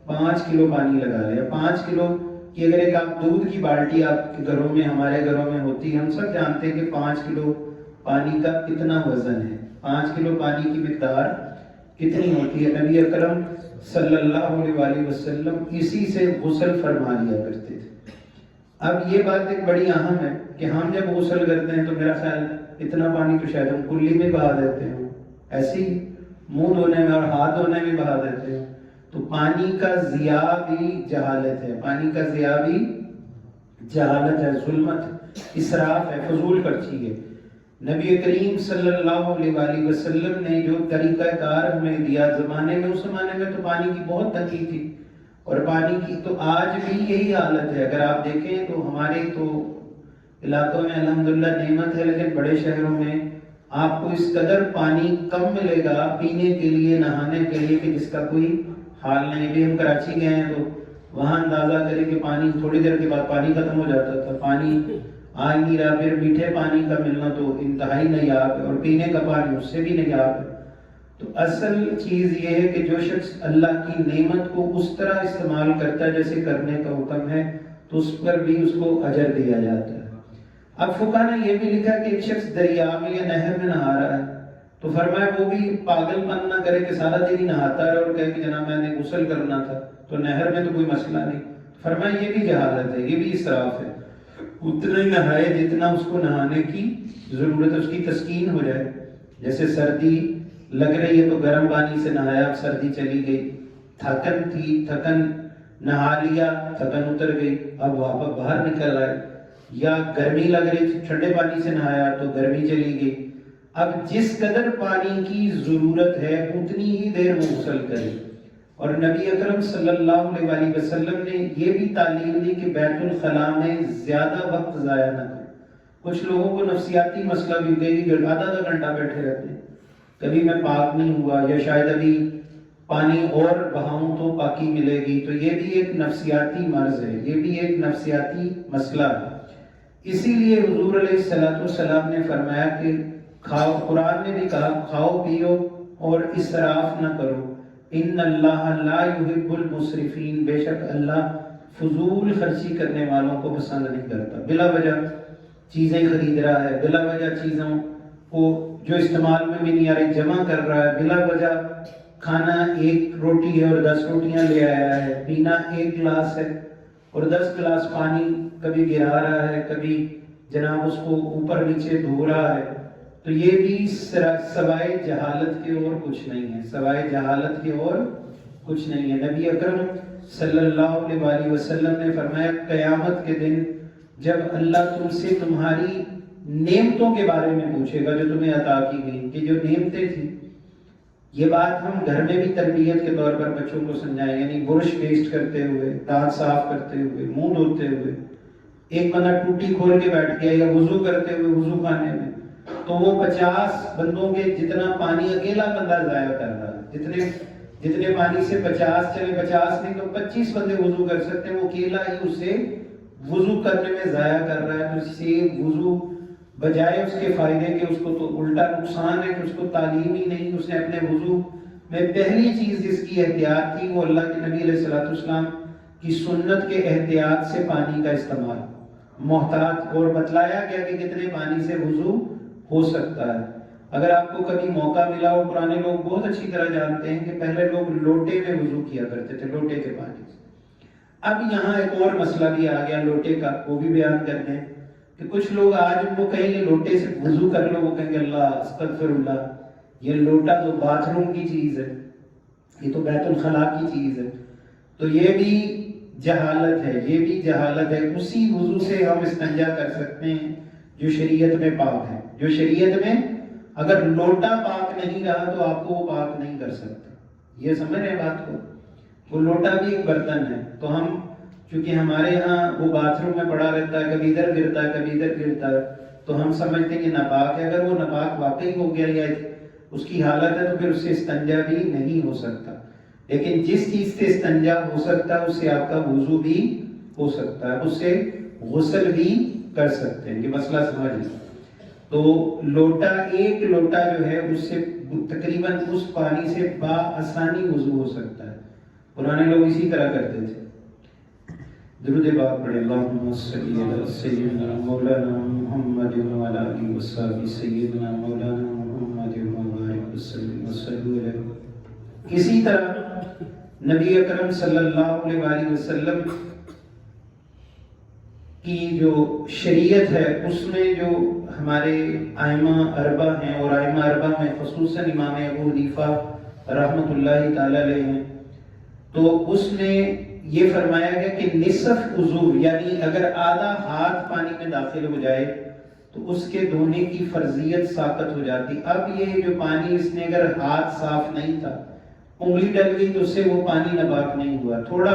5 کلو پانی لگا لیں. 5 کلو کی اگر ایک آپ دودھ کی بالٹی آپ کے گھروں میں ہمارے گھروں میں ہوتی ہے، ہم سب جانتے ہیں کہ 5 کلو پانی کا کتنا وزن ہے، 5 کلو پانی کی مقدار کتنی ہوتی ہے. نبی اکرم صلی اللہ علیہ وآلہ وسلم اسی سے غسل فرما لیا کرتے تھے. اب یہ بات ایک بڑی اہم ہے کہ ہم جب غسل کرتے ہیں تو میرا خیال اتنا پانی تو شاید ہم کلی میں بہا دیتے ہیں، ایسے ہی منہ دھونے میں اور ہاتھ دھونے میں بہا دیتے ہیں. تو پانی کا ضیاع بھی جہالت ہے، پانی کا ضیاع بھی جہالت ہے، ظلمت، اسراف ہے، فضول خرچی ہے. نبی کریم صلی اللہ علیہ وآلہ وسلم نے جو طریقہ کار ہمیں دیا زمانے میں، اس زمانے میں تو پانی کی بہت تنگی تھی، اور پانی کی تو آج بھی یہی حالت ہے. اگر آپ دیکھیں تو ہمارے تو علاقوں میں الحمدللہ نعمت ہے، لیکن بڑے شہروں میں آپ کو اس قدر پانی کم ملے گا پینے کے لیے، نہانے کے لیے، کہ جس کا کوئی حال نہیں. ابھی ہم کراچی گئے ہیں تو وہاں اندازہ کریں کہ پانی تھوڑی دیر کے بعد پانی ختم ہو جاتا تھا، پانی آ نہیں رہا. پھر میٹھے پانی کا ملنا تو انتہائی نایاب ہے، اور پینے کا پانی اس سے بھی نایاب ہے. تو اصل چیز یہ ہے کہ جو شخص اللہ کی نعمت کو اس طرح استعمال کرتا ہے جیسے کرنے کا حکم ہے تو اس پر بھی اس کو اجر دیا جاتا ہے. اب فقہ نے یہ بھی لکھا کہ ایک شخص دریا میں یا نہر میں نہا رہا ہے تو فرمایا وہ بھی پاگل پن نہ کرے کہ سارا دن ہی نہاتا رہے اور کہے کہ جناب میں نے غسل کرنا تھا تو نہر میں تو کوئی مسئلہ نہیں. فرمایا یہ بھی جہالت ہے، یہ بھی اسراف ہے. اتنا ہی نہائے جتنا اس کو نہانے کی ضرورت ہے، اس کی تسکین ہو جائے. جیسے سردی لگ رہی ہے تو گرم پانی سے نہایا، اب سردی چلی گئی. تھکن تھی، تھکن نہا لیا، تھکن اتر گئی، اب واپس باہر نکل آئے. یا گرمی لگ رہی تھی، ٹھنڈے پانی سے نہایا تو گرمی چلی گئی. اب جس قدر پانی کی ضرورت ہے اتنی ہی دیر وہ غسل کرے. اور نبی اکرم صلی اللہ علیہ وآلہ وسلم نے یہ بھی تعلیم دی کہ بیت الخلاء میں زیادہ وقت ضائع نہ کریں. کچھ لوگوں کو نفسیاتی مسئلہ بھی ہوتا ہے کہ آدھا گھنٹہ بیٹھے رہتے ہیں، کبھی میں پاک نہیں ہوا، یا شاید ابھی پانی اور بہاؤں تو پاکی ملے گی. تو یہ بھی ایک نفسیاتی مرض ہے، یہ بھی ایک نفسیاتی مسئلہ ہے. اسی لیے حضور علیہ السلام نے فرمایا کہ کھاؤ، قرآن نے بھی کہا کھاؤ پیو اور اسراف نہ کرو. ان اللہ لا يحب المسرفین، بے شک اللہ فضول خرچی کرنے والوں کو پسند نہیں کرتا. بلا وجہ چیزیں خرید رہا ہے، بلا وجہ چیزوں کو جو استعمال میں بھی نہیں آ رہی جمع کر رہا ہے، بلا وجہ کھانا 1 روٹی ہے اور 10 روٹیاں لے آیا ہے، پینا 1 گلاس ہے اور 10 گلاس پانی کبھی گرا رہا ہے، کبھی جناب اس کو اوپر نیچے دھو رہا ہے. تو یہ بھی سوائے جہالت کے اور کچھ نہیں ہے، سوائے جہالت کے اور کچھ نہیں ہے. نبی اکرم صلی اللہ علیہ وآلہ وسلم نے فرمایا قیامت کے دن جب اللہ تم سے تمہاری نعمتوں کے بارے میں پوچھے گا جو تمہیں عطا کی گئی، کہ جو نعمتیں تھیں، یہ بات ہم گھر میں بھی تربیت کے طور پر بچوں کو سمجھائیں. یعنی برش پیسٹ کرتے ہوئے، دانت صاف کرتے ہوئے، منہ دھوتے ہوئے، ایک بندہ ٹوٹی کھول کے بیٹھ گیا یا وضو کرتے ہوئے وضو خانے میں، تو وہ 50 بندوں کے جتنا پانی اکیلا بندہ ضائع کر رہا ہے. جتنے پانی سے 50 چلے، 50 نہیں تو 25 بندے وضو کر سکتے ہیں، وہ اکیلا ہی اسے وضو کرنے میں ضائع کر رہا ہے. تو اس سے وضو بجائے اس کے فائدے کے اس کو تو الٹا نقصان ہے کہ اس کو تعلیم ہی نہیں. اس نے اپنے وضو میں پہلی چیز جس کی احتیاط کی وہ اللہ کے نبی علیہ السلام کی سنت کے احتیاط سے پانی کا استعمال، محتاط. اور بتلایا گیا کہ کتنے پانی سے وضو ہو سکتا ہے. اگر آپ کو کبھی موقع ملا ہو، پرانے لوگ بہت اچھی طرح جانتے ہیں کہ پہلے لوگ لوٹے میں وضو کیا کرتے تھے، لوٹے کے پانی سے. اب یہاں ایک اور مسئلہ بھی آ گیا لوٹے کا، وہ بھی بیان کرتے ہیں کہ کچھ لوگ آج ان کو کہیں گے لوٹے سے وضو کر لو، وہ کہیں گے اللہ استغفر اللہ، یہ لوٹا تو باتھ روم کی چیز ہے، یہ تو بیت الخلاء کی چیز ہے. تو یہ بھی جہالت ہے، یہ بھی جہالت ہے. اسی وضو سے ہم استنجا کر سکتے ہیں جو شریعت میں پاک ہے. جو شریعت میں اگر لوٹا پاک نہیں رہا تو آپ کو وہ پاک نہیں کر سکتا. یہ سمجھ رہے ہیں بات کو وہ لوٹا بھی ایک برتن ہے، تو ہم چونکہ ہمارے ہاں وہ باتھ روم میں پڑا رہتا ہے، کبھی ادھر گرتا ہے کبھی ادھر گرتا ہے، تو ہم سمجھتے ہیں کہ ناپاک ہے۔ اگر وہ ناپاک واقعی ہو گیا یا اس کی حالت ہے تو پھر اس سے استنجا بھی نہیں ہو سکتا، لیکن جس چیز سے استنجا ہو سکتا ہے اس سے آپ کا وضو بھی ہو سکتا ہے، اس سے غسل بھی کر سکتے ہیں۔ یہ مسئلہ سمجھیں۔ تو لوٹا، ایک لوٹا جو ہے اس سے تقریباً اس پانی سے بآسانی وضو ہو سکتا ہے۔ پرانے لوگ اسی طرح کرتے تھے۔ درود پاک پڑھیں، اللہم صلی علی سیدنا مولانا محمد وعلی آلہ وصحبہ سیدنا مولانا محمد وبارک وسلم وصلوا علیہ۔ اسی طرح نبی اکرم صلی اللہ علیہ وآلہ وسلم کی جو شریعت ہے اس میں جو ہمارے ائمہ اربع ہیں، اور ائمہ اربع میں خصوصاً امام ابو حنیفہ رحمۃ اللہ تعالی علیہ ہیں، تو اس میں یہ فرمایا گیا کہ نصف عضو، یعنی اگر آدھا ہاتھ پانی میں داخل ہو جائے تو اس کے دھونے کی فرضیت ساقط ہو جاتی۔ اب یہ جو پانی اس نے اگر ہاتھ صاف نہیں تھا، انگلی ڈل گئی تو اس سے وہ پانی ناپاک نہیں ہوا، تھوڑا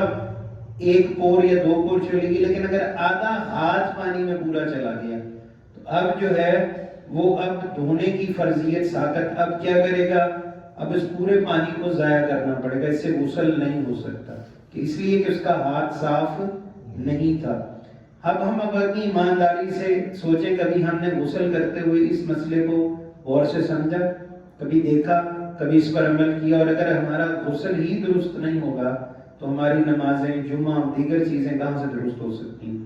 ایک پور یا دو پور چلی گئی، لیکن اگر آدھا ہاتھ پانی میں پورا چلا گیا تو اب جو ہے وہ اب دھونے کی فرضیت ساقط۔ اب کیا کرے گا؟ اب اس پورے پانی کو ضائع کرنا پڑے گا، اس سے غسل نہیں ہو سکتا، کہ اس لیے کہ اس کا ہاتھ صاف نہیں تھا۔ اب ہم اپنی ایمانداری سے سوچیں، کبھی ہم نے غسل کرتے ہوئے اس مسئلے کو غور سے سمجھا، کبھی دیکھا، کبھی اس پر عمل کیا؟ اور اگر ہمارا غسل ہی درست نہیں ہوگا تو ہماری نمازیں، جمعہ، دیگر چیزیں کہاں سے درست ہو سکتی ہیں؟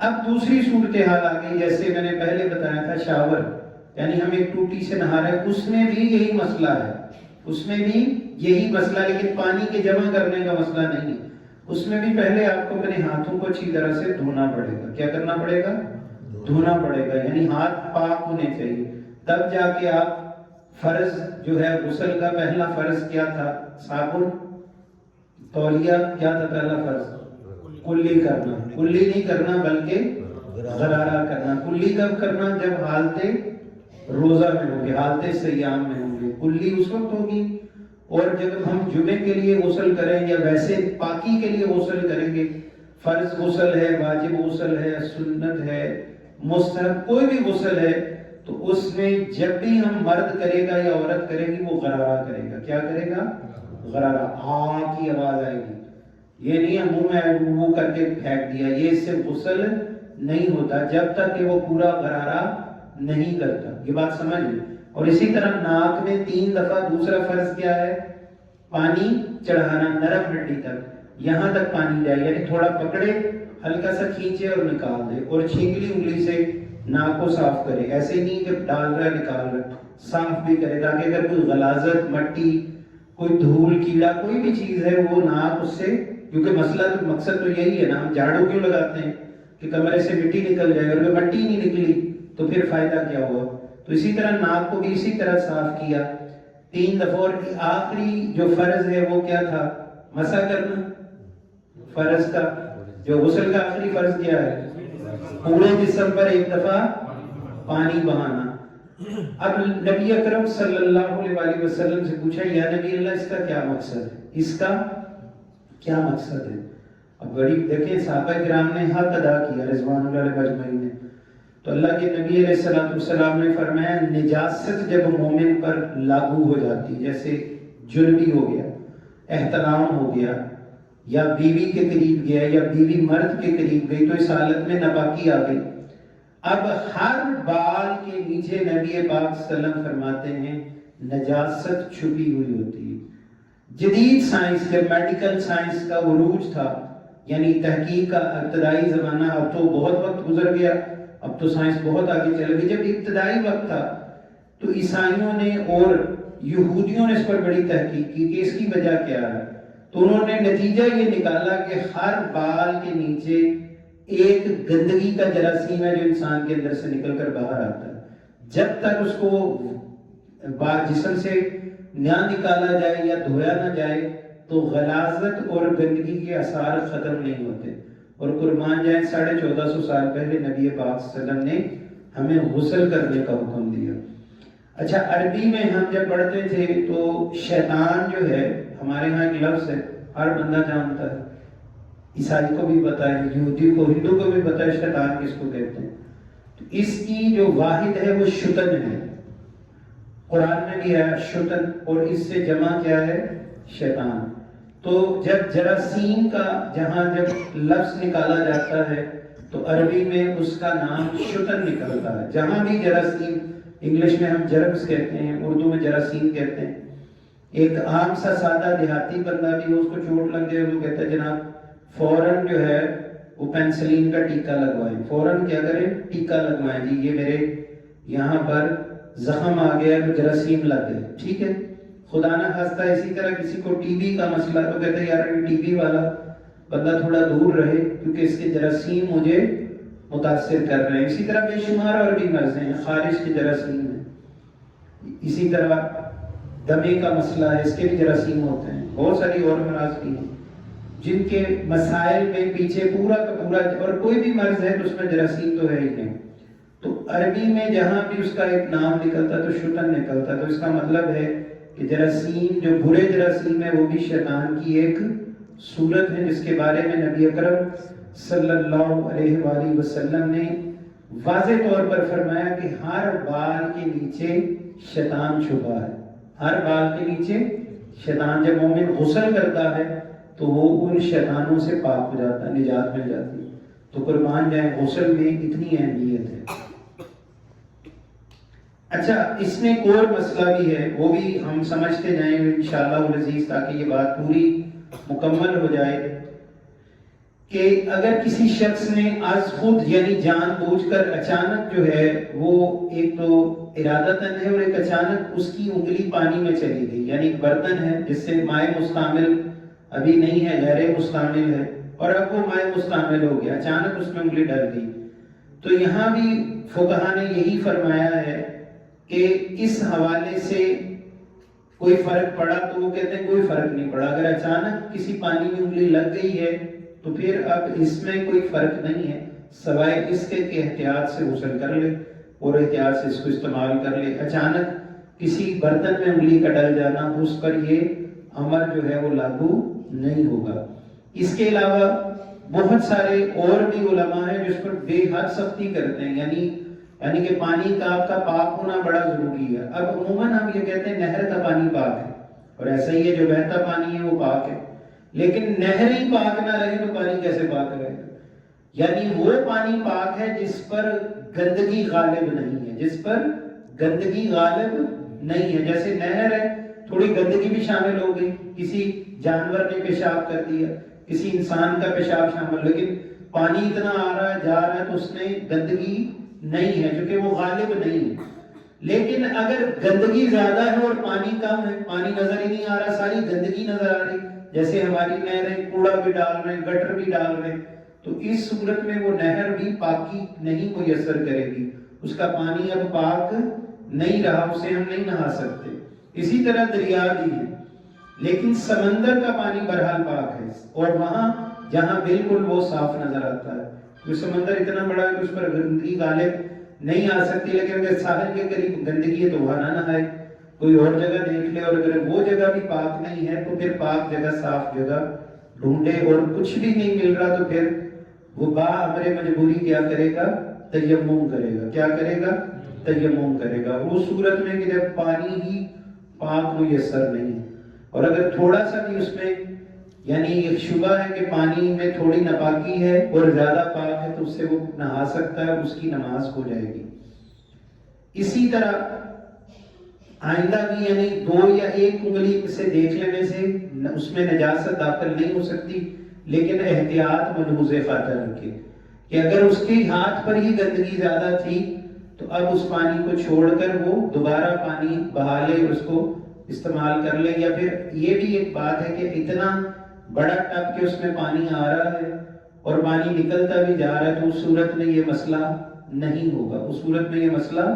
اب دوسری صورتحال آ گئی، جیسے میں نے پہلے بتایا تھا شاور، یعنی ہم ایک ٹوٹی سے نہا رہے ہیں، اس میں بھی یہی مسئلہ ہے، اس میں بھی یہی مسئلہ، لیکن پانی کے جمع کرنے کا مسئلہ نہیں ہے۔ اس میں بھی پہلے آپ کو اپنے ہاتھوں کو اچھی طرح سے دھونا پڑے گا۔ کیا کرنا پڑے گا؟ دھونا پڑے گا، یعنی ہاتھ پاک ہونے چاہیے، تب جا کے آپ فرض جو ہے غسل کا پہلا فرض کیا تھا؟ صابن، تولیہ، کیا تھا پہلا فرض؟ کلی کرنا۔ کلی نہیں کرنا بلکہ غرارہ کرنا۔ کلی کب کرنا؟ جب حالت روزہ میں ہوں گے، حالت صیام میں ہوں گے، کلی اس وقت ہوگی۔ اور جب ہم جمعے کے لیے غسل کریں یا ویسے پاکی کے لیے غسل کریں گے، فرض غسل ہے، واجب غسل ہے، سنت ہے، مستحب کوئی بھی غسل ہے، تو اس میں جب بھی ہم مرد کرے گا یا عورت کرے گی وہ غرارہ کرے گا۔ کیا کرے گا؟ غرارہ، آ کی آواز آئے گی۔ یہ نہیں ہے منہ میں وہ کر کے پھینک دیا، یہ اس سے غسل نہیں ہوتا جب تک کہ وہ پورا غرارہ نہیں کرتا۔ یہ بات سمجھ لیں۔ اور اسی طرح ناک میں 3 دفعہ دوسرا فرض کیا ہے؟ پانی چڑھانا نرم ہڈی تک، یہاں تک پانی جائے، یعنی تھوڑا پکڑے، ہلکا سا کھینچے اور نکال دے، اور چھینکلی انگلی سے ناک کو صاف کرے، ایسے نہیں کہ ڈال رہا ہے نکال رہا ہے، صاف بھی کرے، تاکہ اگر کوئی غلاظت، مٹی، کوئی دھول، کیڑا، کوئی بھی چیز ہے وہ ناک اس سے، کیونکہ مسئلہ تو مقصد تو یہی ہے نا، ہم جھاڑو کیوں لگاتے ہیں کہ کمرے سے مٹی نکل جائے، اور اگر مٹی نہیں نکلی تو پھر فائدہ کیا ہوا؟ تو اسی طرح ناک کو بھی اسی طرح صاف کیا 3 دفعہ۔ اور آخری جو فرض ہے وہ کیا تھا؟ مسح کرنا فرض کا۔ جو غسل کا آخری فرض کیا ہے؟ پورے جسم پر 1 دفعہ پانی بہانا۔ اب نبی اکرم صلی اللہ علیہ وآلہ وسلم سے پوچھا، یا نبی اللہ اس کا کیا مقصد ہے؟ اس کا کیا مقصد ہے؟ اب بڑی دیکھیں صحابہ کرام نے حق ادا کیا رضوان اللہ علیہ اجمعین نے۔ تو اللہ کے نبی علیہ السلام نے فرمایا، نجاست جب مومن پر لاگو ہو جاتی، جیسے جنبی ہو گیا، احتلام ہو گیا، یا بیوی کے قریب گیا، یا بیوی مرد کے قریب گئی، تو اس حالت میں ناپاکی آ گئی۔ اب ہر بال کے نیچے نبی پاک صلی اللہ علیہ وسلم فرماتے ہیں نجاست چھپی ہوئی ہوتی ہے۔ جدید سائنس، جب میڈیکل سائنس کا عروج تھا، یعنی تحقیق کا ابتدائی زمانہ، اب تو بہت وقت گزر گیا، اب تو سائنس بہت آگے چل گئی، جب ابتدائی وقت تھا تو عیسائیوں نے اور یہودیوں نے اس پر بڑی تحقیق کی کہ اس کی وجہ کیا ہے۔ تو انہوں نے نتیجہ یہ نکالا کہ ہر بال کے نیچے ایک گندگی کا جراثیم ہے جو انسان کے اندر سے نکل کر باہر آتا ہے۔ جب تک اس کو جسم سے نہ نکالا جائے یا دھویا نہ جائے تو غلاظت اور گندگی کے اثار ختم نہیں ہوتے۔ اور قربان جائیں 1450 سال پہلے نبی پاک صلی اللہ علیہ وسلم نے ہمیں غسل کرنے کا حکم دیا۔ اچھا، عربی میں ہم جب پڑھتے تھے تو شیطان جو ہے، ہمارے ہاں ایک لفظ ہے ہر بندہ جانتا ہے، عیسائی کو بھی پتا ہے، یہودی کو، ہندو کو بھی پتا ہے شیطان کس کو کہتے ہیں۔ تو اس کی جو واحد ہے وہ شتن ہے، قرآن میں بھی ہے شتن، اور اس سے جمع کیا ہے؟ شیطان۔ تو جب جراثیم کا جہاں جب لفظ نکالا جاتا ہے تو عربی میں اس کا نام شتن نکلتا ہے۔ جہاں بھی جراثیم، انگلش میں ہم جرمز کہتے ہیں، اردو میں جراثیم کہتے ہیں۔ ایک عام سا سادہ دیہاتی بندہ بھی اس کو چوٹ لگ جائے وہ کہتا ہے جناب فوراً جو ہے وہ پینسلین کا ٹیکا لگوائیں، فوراً کیا کریں؟ ٹیکا لگوائیں، جی یہ میرے یہاں پر زخم آ گیا تو جراثیم لگ گئے، ٹھیک ہے۔ خدا نہ خواستہ اسی طرح کسی کو ٹی بی کا مسئلہ تو کہتے ہیں یار یہ ٹی بی والا بندہ تھوڑا دور رہے کیونکہ اس کے جراثیم مجھے متاثر کر رہے ہیں۔ اسی طرح بے شمار اور بھی مرض ہیں، خارش کے جراثیم ہیں، اسی طرح دمے کا مسئلہ ہے، اس کے بھی جراثیم ہوتے ہیں، بہت ساری اور امراض بھی ہیں جن کے مسائل میں پیچھے پورا کا پورا، اور کوئی بھی مرض ہے تو اس میں جراثیم تو ہے ہی نہیں۔ تو عربی میں جہاں بھی اس کا ایک نام نکلتا تو شتن نکلتا، تو اس کا مطلب ہے کہ جراثیم جو برے جراثیم ہے وہ بھی شیطان کی ایک صورت ہے، جس کے بارے میں نبی اکرم صلی اللہ علیہ وآلہ وسلم نے واضح طور پر فرمایا کہ ہر بال کے نیچے شیطان چھپا ہے، ہر بال کے نیچے شیطان۔ جب مومن غسل کرتا ہے تو وہ ان شیطانوں سے پاک ہو جاتا ہے، نجات مل جاتی ہے۔ تو قربان جائیں غسل میں اتنی اہمیت ہے۔ اچھا، اس میں ایک اور مسئلہ بھی ہے، وہ بھی ہم سمجھتے جائیں انشاءاللہ العزیز تاکہ یہ بات پوری مکمل ہو جائے، کہ اگر کسی شخص نے از خود یعنی جان بوجھ کر اچانک جو ہے وہ ایک تو ارادتاً ہے اور ایک اچانک اس کی انگلی پانی میں چلی گئی، یعنی ایک برتن ہے جس سے مائع مستعمل ابھی نہیں ہے، غیر مستعمل ہے، اور اب وہ مائع مستعمل ہو گیا، اچانک اس میں انگلی ڈل گئی۔ تو یہاں بھی فقہا نے یہی فرمایا ہے کہ اس حوالے سے کوئی فرق پڑا، تو وہ کہتے ہیں کوئی فرق نہیں پڑا، اگر اچانک کسی پانی میں انگلی لگ گئی ہے تو پھر اب اس میں کوئی فرق نہیں ہے، سوائے اس کے کہ احتیاط سے غسل کر لے اور احتیاط سے اس کو استعمال کر لے۔ اچانک کسی برتن میں انگلی کا ڈل جانا تو اس پر یہ امر جو ہے وہ لاگو نہیں ہوگا۔ اس کے علاوہ بہت سارے اور بھی علماء ہیں جو اس پر بے حد سختی کرتے ہیں، یعنی کہ پانی کا آپ کا پاک ہونا بڑا ضروری ہے۔ اب عموماً ہم یہ کہتے ہیں نہر کا پانی پاک ہے، اور ایسا ہی ہے جو بہتا پانی ہے وہ پاک ہے، لیکن نہر ہی پاک نہ رہے تو پانی کیسے پاک رہے گا؟ یعنی وہ پانی پاک ہے جس پر گندگی غالب نہیں ہے، جس پر گندگی غالب نہیں ہے۔ جیسے نہر ہے، تھوڑی گندگی بھی شامل ہو گئی، کسی جانور نے پیشاب کر دیا، کسی انسان کا پیشاب شامل، لیکن پانی اتنا آ رہا ہے جا رہا ہے تو اس میں گندگی نہیں ہے کیونکہ وہ غالب نہیں ہے۔ لیکن اگر گندگی زیادہ ہے اور پانی کم ہے، پانی نظر ہی نہیں آ رہا، ساری گندگی نظر آ رہی، جیسے ہماری نہریں کوڑا بھی ڈال رہے ہیں، گٹر بھی ڈال رہے ہیں، تو اس صورت میں وہ نہر بھی پاکی نہیں میسر کرے گی، اس کا پانی اب پاک نہیں رہا، اسے ہم نہیں نہا سکتے۔ اسی طرح دریا بھی ہے، لیکن سمندر کا پانی بہرحال پاک ہے، اور وہاں جہاں بالکل وہ صاف نظر آتا ہے، تو سمندر اتنا بڑا ہے کہ اس پر گندگی غالب نہیں آ سکتی، لیکن اگر ساحل کے قریب گندگی ہے تو وہاں نہ نہائے، کوئی اور جگہ دیکھ لے، اور اگر وہ جگہ بھی پاک نہیں ہے تو پھر پاک جگہ، صاف جگہ ڈھونڈے، اور کچھ بھی نہیں مل رہا تو پھر وہ امر مجبوری کیا کرے گا؟ تیمم کرے گا۔ کیا کرے گا؟ تیمم کرے گا، وہ صورت میں کہ جب پانی ہی پاک میسر نہیں ہے، اور اگر تھوڑا سا بھی اس میں یعنی ایک شبہ ہے کہ پانی میں تھوڑی ناپاکی ہے اور زیادہ پاک ہے تو اس سے وہ نہا سکتا ہے، اس کی نماز ہو جائے گی۔ اسی طرح آئندہ بھی یعنی دو یا ایک انگلی سے دیکھ لینے سے اس میں نجاست داخل نہیں ہو سکتی، لیکن احتیاط ملحوظ خاطر رکھے کہ اگر اس کے ہاتھ پر ہی گندگی زیادہ تھی تو اب اس پانی کو چھوڑ کر وہ دوبارہ پانی بہا لے اور اس کو استعمال کر لے، یا پھر یہ بھی ایک بات ہے کہ اتنا بڑا ٹب کہ اس میں پانی آ رہا ہے اور پانی نکلتا بھی جا رہا ہے، تو اس صورت میں یہ مسئلہ نہیں ہوگا، اس صورت میں یہ مسئلہ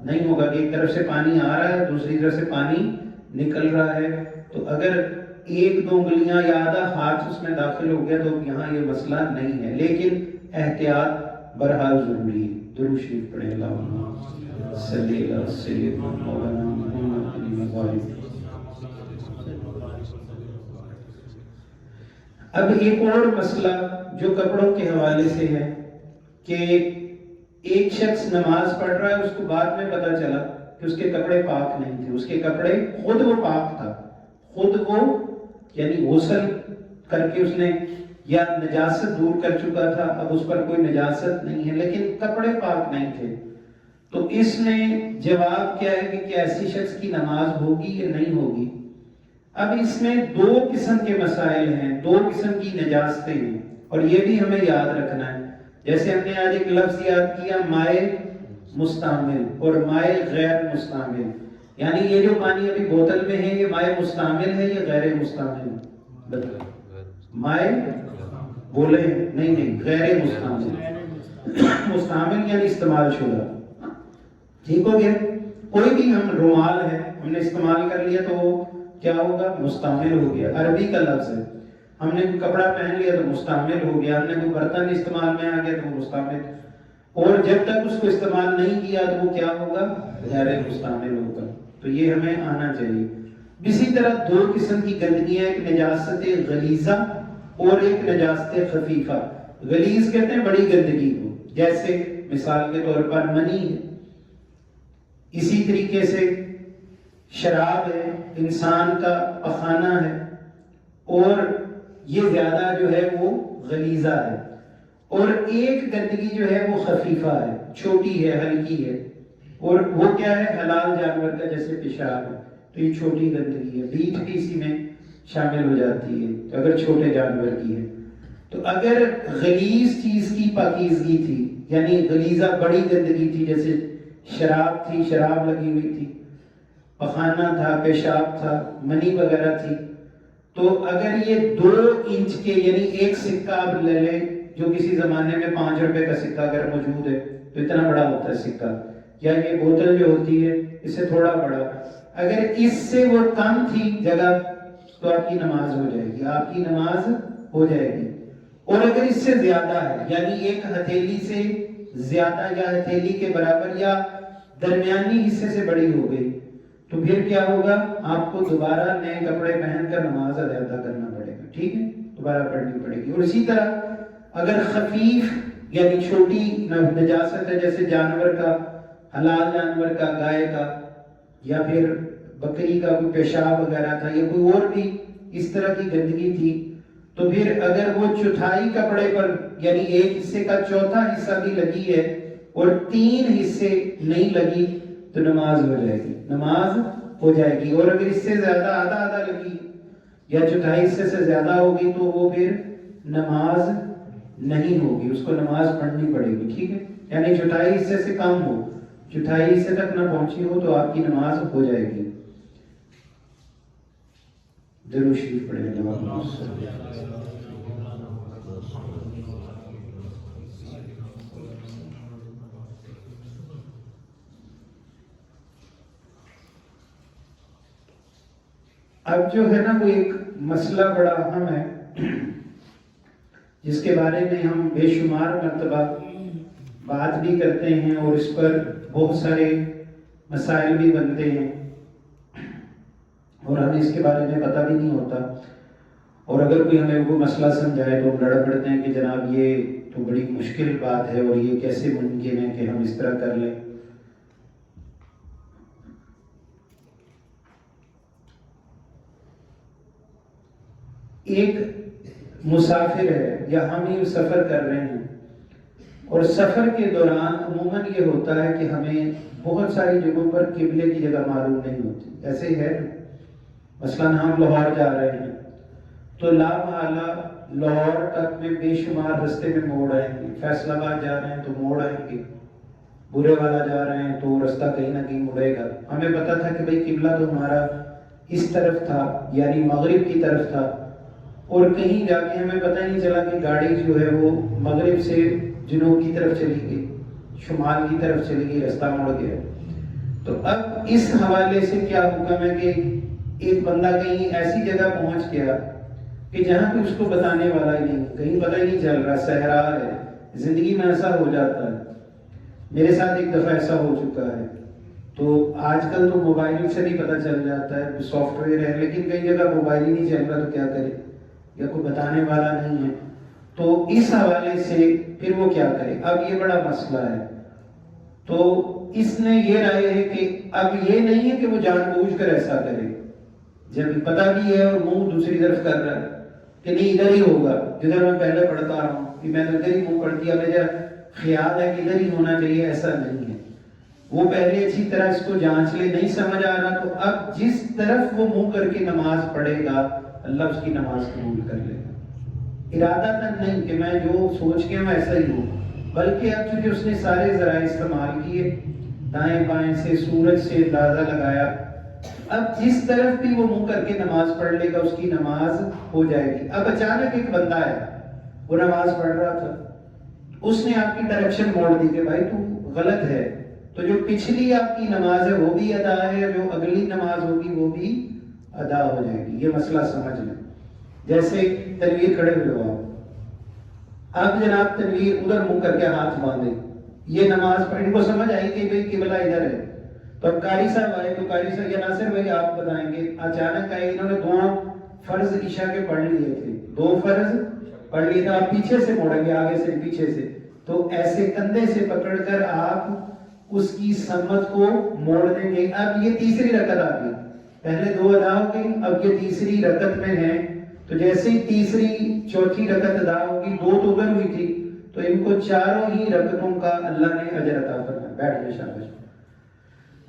نہیں ہوگا کہ ایک طرف سے پانی آ رہا ہے دوسری طرف سے پانی نکل رہا ہے، تو اگر ایک دو انگلیاں یا آدھا ہاتھ اس میں داخل ہو گیا تو یہاں یہ مسئلہ نہیں ہے، لیکن احتیاط بہرحال ضروری ہے۔ درود شریف پڑھیں، اللہم صلی علی سیدنا مولانا محمد۔ اب ایک اور مسئلہ جو کپڑوں کے حوالے سے ہے کہ ایک شخص نماز پڑھ رہا ہے، اس کو بعد میں پتا چلا کہ اس کے کپڑے پاک نہیں تھے، اس کے کپڑے خود وہ پاک تھا، خود وہ یعنی غسل کر کے اس نے یا نجاست دور کر چکا تھا، اب اس پر کوئی نجاست نہیں ہے لیکن کپڑے پاک نہیں تھے، تو اس میں جواب کیا ہے کہ کیا ایسی شخص کی نماز ہوگی یا نہیں ہوگی؟ اب اس میں دو قسم کے مسائل ہیں، دو قسم کی نجاستیں ہیں، اور یہ بھی ہمیں یاد رکھنا ہے۔ جیسے ہم نے آج ایک لفظ یاد کیا مائع مستعمل اور مائع غیر مستعمل، یعنی یہ جو پانی ابھی بوتل میں ہے یہ مائع مستعمل ہے یا غیر مستعمل؟ مائع بولے نہیں غیر مستعمل، مستعمل یعنی استعمال شدہ، ٹھیک ہو گیا؟ کوئی بھی ہم رومال ہے ہم نے استعمال کر لیا تو وہ کیا ہوگا؟ مستعمل ہو گیا، عربی کا لفظ ہے۔ ہم نے کوئی کپڑا پہن لیا تو مستعمل ہو گیا، ہم نے کوئی برتن استعمال میں آ گیا تو وہ مستعمل، اور جب تک اس کو استعمال نہیں کیا تو وہ کیا ہوگا؟ غیر مستعمل ہوگا۔ تو یہ ہمیں آنا چاہیے۔ اسی طرح دو قسم کی گندگیاں، ایک نجاست غلیظہ اور ایک نجاست خفیفہ۔ غلیظ کہتے ہیں بڑی گندگی کو، جیسے مثال کے طور پر منی ہے، اسی طریقے سے شراب ہے، انسان کا پخانہ ہے، اور یہ زیادہ جو ہے وہ غلیظہ ہے، اور ایک گندگی جو ہے وہ خفیفہ ہے، چھوٹی ہے، ہلکی ہے، اور وہ کیا ہے؟ حلال جانور کا جیسے پیشاب ہے، تو یہ چھوٹی گندگی ہے، بیٹ بھی اسی میں شامل ہو جاتی ہے اگر چھوٹے جانور کی ہے۔ تو اگر غلیظ چیز کی پاکیزگی تھی، یعنی غلیظہ بڑی گندگی تھی، جیسے شراب تھی، شراب لگی ہوئی تھی، پخانہ تھا، پیشاب تھا، منی وغیرہ تھی، تو اگر یہ 2 انچ کے یعنی ایک سکہ آپ لے لیں جو کسی زمانے میں 5 روپے کا سکہ اگر موجود ہے تو اتنا بڑا ہوتا ہے سکہ، یا یہ بوتل جو ہوتی ہے اس سے تھوڑا بڑا، اگر اس سے وہ کم تھی جگہ تو آپ کی نماز ہو جائے گی، آپ کی نماز ہو جائے گی۔ اور اگر اس سے زیادہ ہے، یعنی ایک ہتھیلی سے زیادہ یا ہتھیلی کے برابر یا درمیانی حصے سے بڑی ہو گئی، تو پھر کیا ہوگا؟ آپ کو دوبارہ نئے کپڑے پہن کر نماز ادا کرنا پڑے گا، ٹھیک ہے؟ دوبارہ پڑھنی پڑے گی۔ اور اسی طرح اگر خفیف یعنی چھوٹی نجاست ہے، جیسے جانور کا، حلال جانور کا، گائے کا، یا پھر بکری کا کوئی پیشاب وغیرہ تھا، یا کوئی اور بھی اس طرح کی گندگی تھی، تو پھر اگر وہ چوتھائی کپڑے پر یعنی ایک حصے کا چوتھا حصہ بھی لگی ہے اور 3 حصے نہیں لگی تو نماز ہو جائے گی، نماز ہو جائے گی۔ اور اگر اس سے زیادہ آدھا لگی یا چوتھائی حصے سے زیادہ ہوگی تو وہ پھر نماز نہیں ہوگی، اس کو نماز پڑھنی پڑے گی، ٹھیک ہے؟ یعنی چوتھائی حصے سے کم ہو، چوتھائی حصے تک نہ پہنچی ہو تو آپ کی نماز ہو جائے گی۔ درود شریف پڑھیں۔ اب جو ہے نا وہ ایک مسئلہ بڑا اہم ہے جس کے بارے میں ہم بے شمار مرتبہ بات بھی کرتے ہیں اور اس پر بہت سارے مسائل بھی بنتے ہیں اور ہمیں اس کے بارے میں پتہ بھی نہیں ہوتا، اور اگر کوئی ہمیں وہ مسئلہ سمجھائے تو ہم لڑ پڑتے ہیں کہ جناب یہ تو بڑی مشکل بات ہے اور یہ کیسے ممکن ہے کہ ہم اس طرح کر لیں۔ ایک مسافر ہے یا ہم ہی سفر کر رہے ہیں، اور سفر کے دوران عموماً یہ ہوتا ہے کہ ہمیں بہت ساری جگہوں پر قبلے کی جگہ معلوم نہیں ہوتی، ایسے ہی ہے۔ مثلاً ہم لاہور جا رہے ہیں تو لا محالہ لاہور تک میں بے شمار رستے میں موڑ آئیں گے، فیصل آباد جا رہے ہیں تو موڑ آئیں گے، برے والا جا رہے ہیں تو رستہ کہیں نہ کہیں مڑے گا۔ ہمیں پتہ تھا کہ بھئی قبلہ تو ہمارا اس طرف تھا یعنی مغرب کی طرف تھا، اور کہیں جا کے ہمیں پتہ نہیں چلا کہ گاڑی جو ہے وہ مغرب سے جنوب کی طرف چلی گئی، شمال کی طرف چلی گئی، رستہ مڑ گیا۔ تو اب اس حوالے سے کیا حکم ہے کہ ایک بندہ کہیں ایسی جگہ پہنچ گیا کہ جہاں پہ اس کو بتانے والا ہی نہیں، کہیں پتہ ہی نہیں چل رہا، صحرا ہے، زندگی میں ایسا ہو جاتا ہے۔ میرے ساتھ ایک دفعہ ایسا ہو چکا ہے، تو آج کل تو موبائل سے بھی پتہ چل جاتا ہے، سافٹ ویئر ہے، لیکن کئی جگہ موبائل ہی نہیں چل رہا تو کیا کرے، یا کوئی بتانے والا نہیں ہے، تو اس حوالے سے پھر وہ کیا کرے؟ اب یہ بڑا مسئلہ ہے، تو اس نے یہ رائے ہے کہ اب یہ نہیں ہے کہ وہ جان بوجھ کر ایسا کرے، جب پتہ بھی ہے اور منہ دوسری طرف کر رہا ہے کہ نہیں ادھر ہی ہوگا جدھر میں پہلے پڑھتا رہا ہوں، کہ میں تو ادھر ہی منہ پڑھ دیا، میرا خیال ہے کہ ادھر ہی ہونا چاہیے، ایسا نہیں ہے۔ وہ پہلے اچھی طرح اس کو جانچ لے، نہیں سمجھ آ رہا تو اب جس طرف وہ منہ کر کے نماز پڑھے گا اللہ اس کی نماز قبول کر لے گا۔ ارادہ تک نہیں کہ میں جو سوچ کے میں ایسا ہی ہوں، بلکہ اب چونکہ اس نے سارے ذرائع استعمال کیے، دائیں بائیں سے، سورج سے اندازہ لگایا، اب جس طرف بھی وہ منہ کر کے نماز پڑھ لے گا اس کی نماز ہو جائے گی۔ اب اچانک ایک بندہ ہے، وہ نماز پڑھ رہا تھا، اس نے آپ کی ڈائریکشن موڑ دی کہ بھائی تو غلط ہے، تو جو پچھلی آپ کی نماز ہے وہ بھی ادا ہے، جو اگلی نماز ہوگی وہ بھی ادا ہو جائے گی۔ یہ مسئلہ سمجھ لیں۔ جیسے تنویر کھڑے ہوئے ہو اب جناب تنویر ادھر منہ کر کے ہاتھ باندھے، یہ نماز پڑھنے کو سمجھ آئی کہ بھئی قبلہ ادھر ہے، تو اب قاری صاحب آئے تو قاری صاحب یا ناصر بھائی آپ بتائیں گے، اچانک آئے، انہوں نے 2 فرض عشاء کے پڑھ لیے تھے، 2 فرض پڑھ لیے تھے، آپ پیچھے سے موڑیں گے، آگے سے پیچھے سے، تو ایسے کندھے سے پکڑ کر آپ اس کی سمت کو موڑ دیں گے۔ اب یہ تیسری رکعت آ گئی، پہلے 2 ادا ہو گئی، اب یہ تیسری رکعت میں ہے، تو جیسے ہی تیسری چوتھی رکعت ادا ہوگی، 2 تو ادھر ہوئی تھی، تو ان کو چاروں ہی رکعتوں کا اللہ نے اجر عطا فرمایا۔ بیٹھ جائے شاباش۔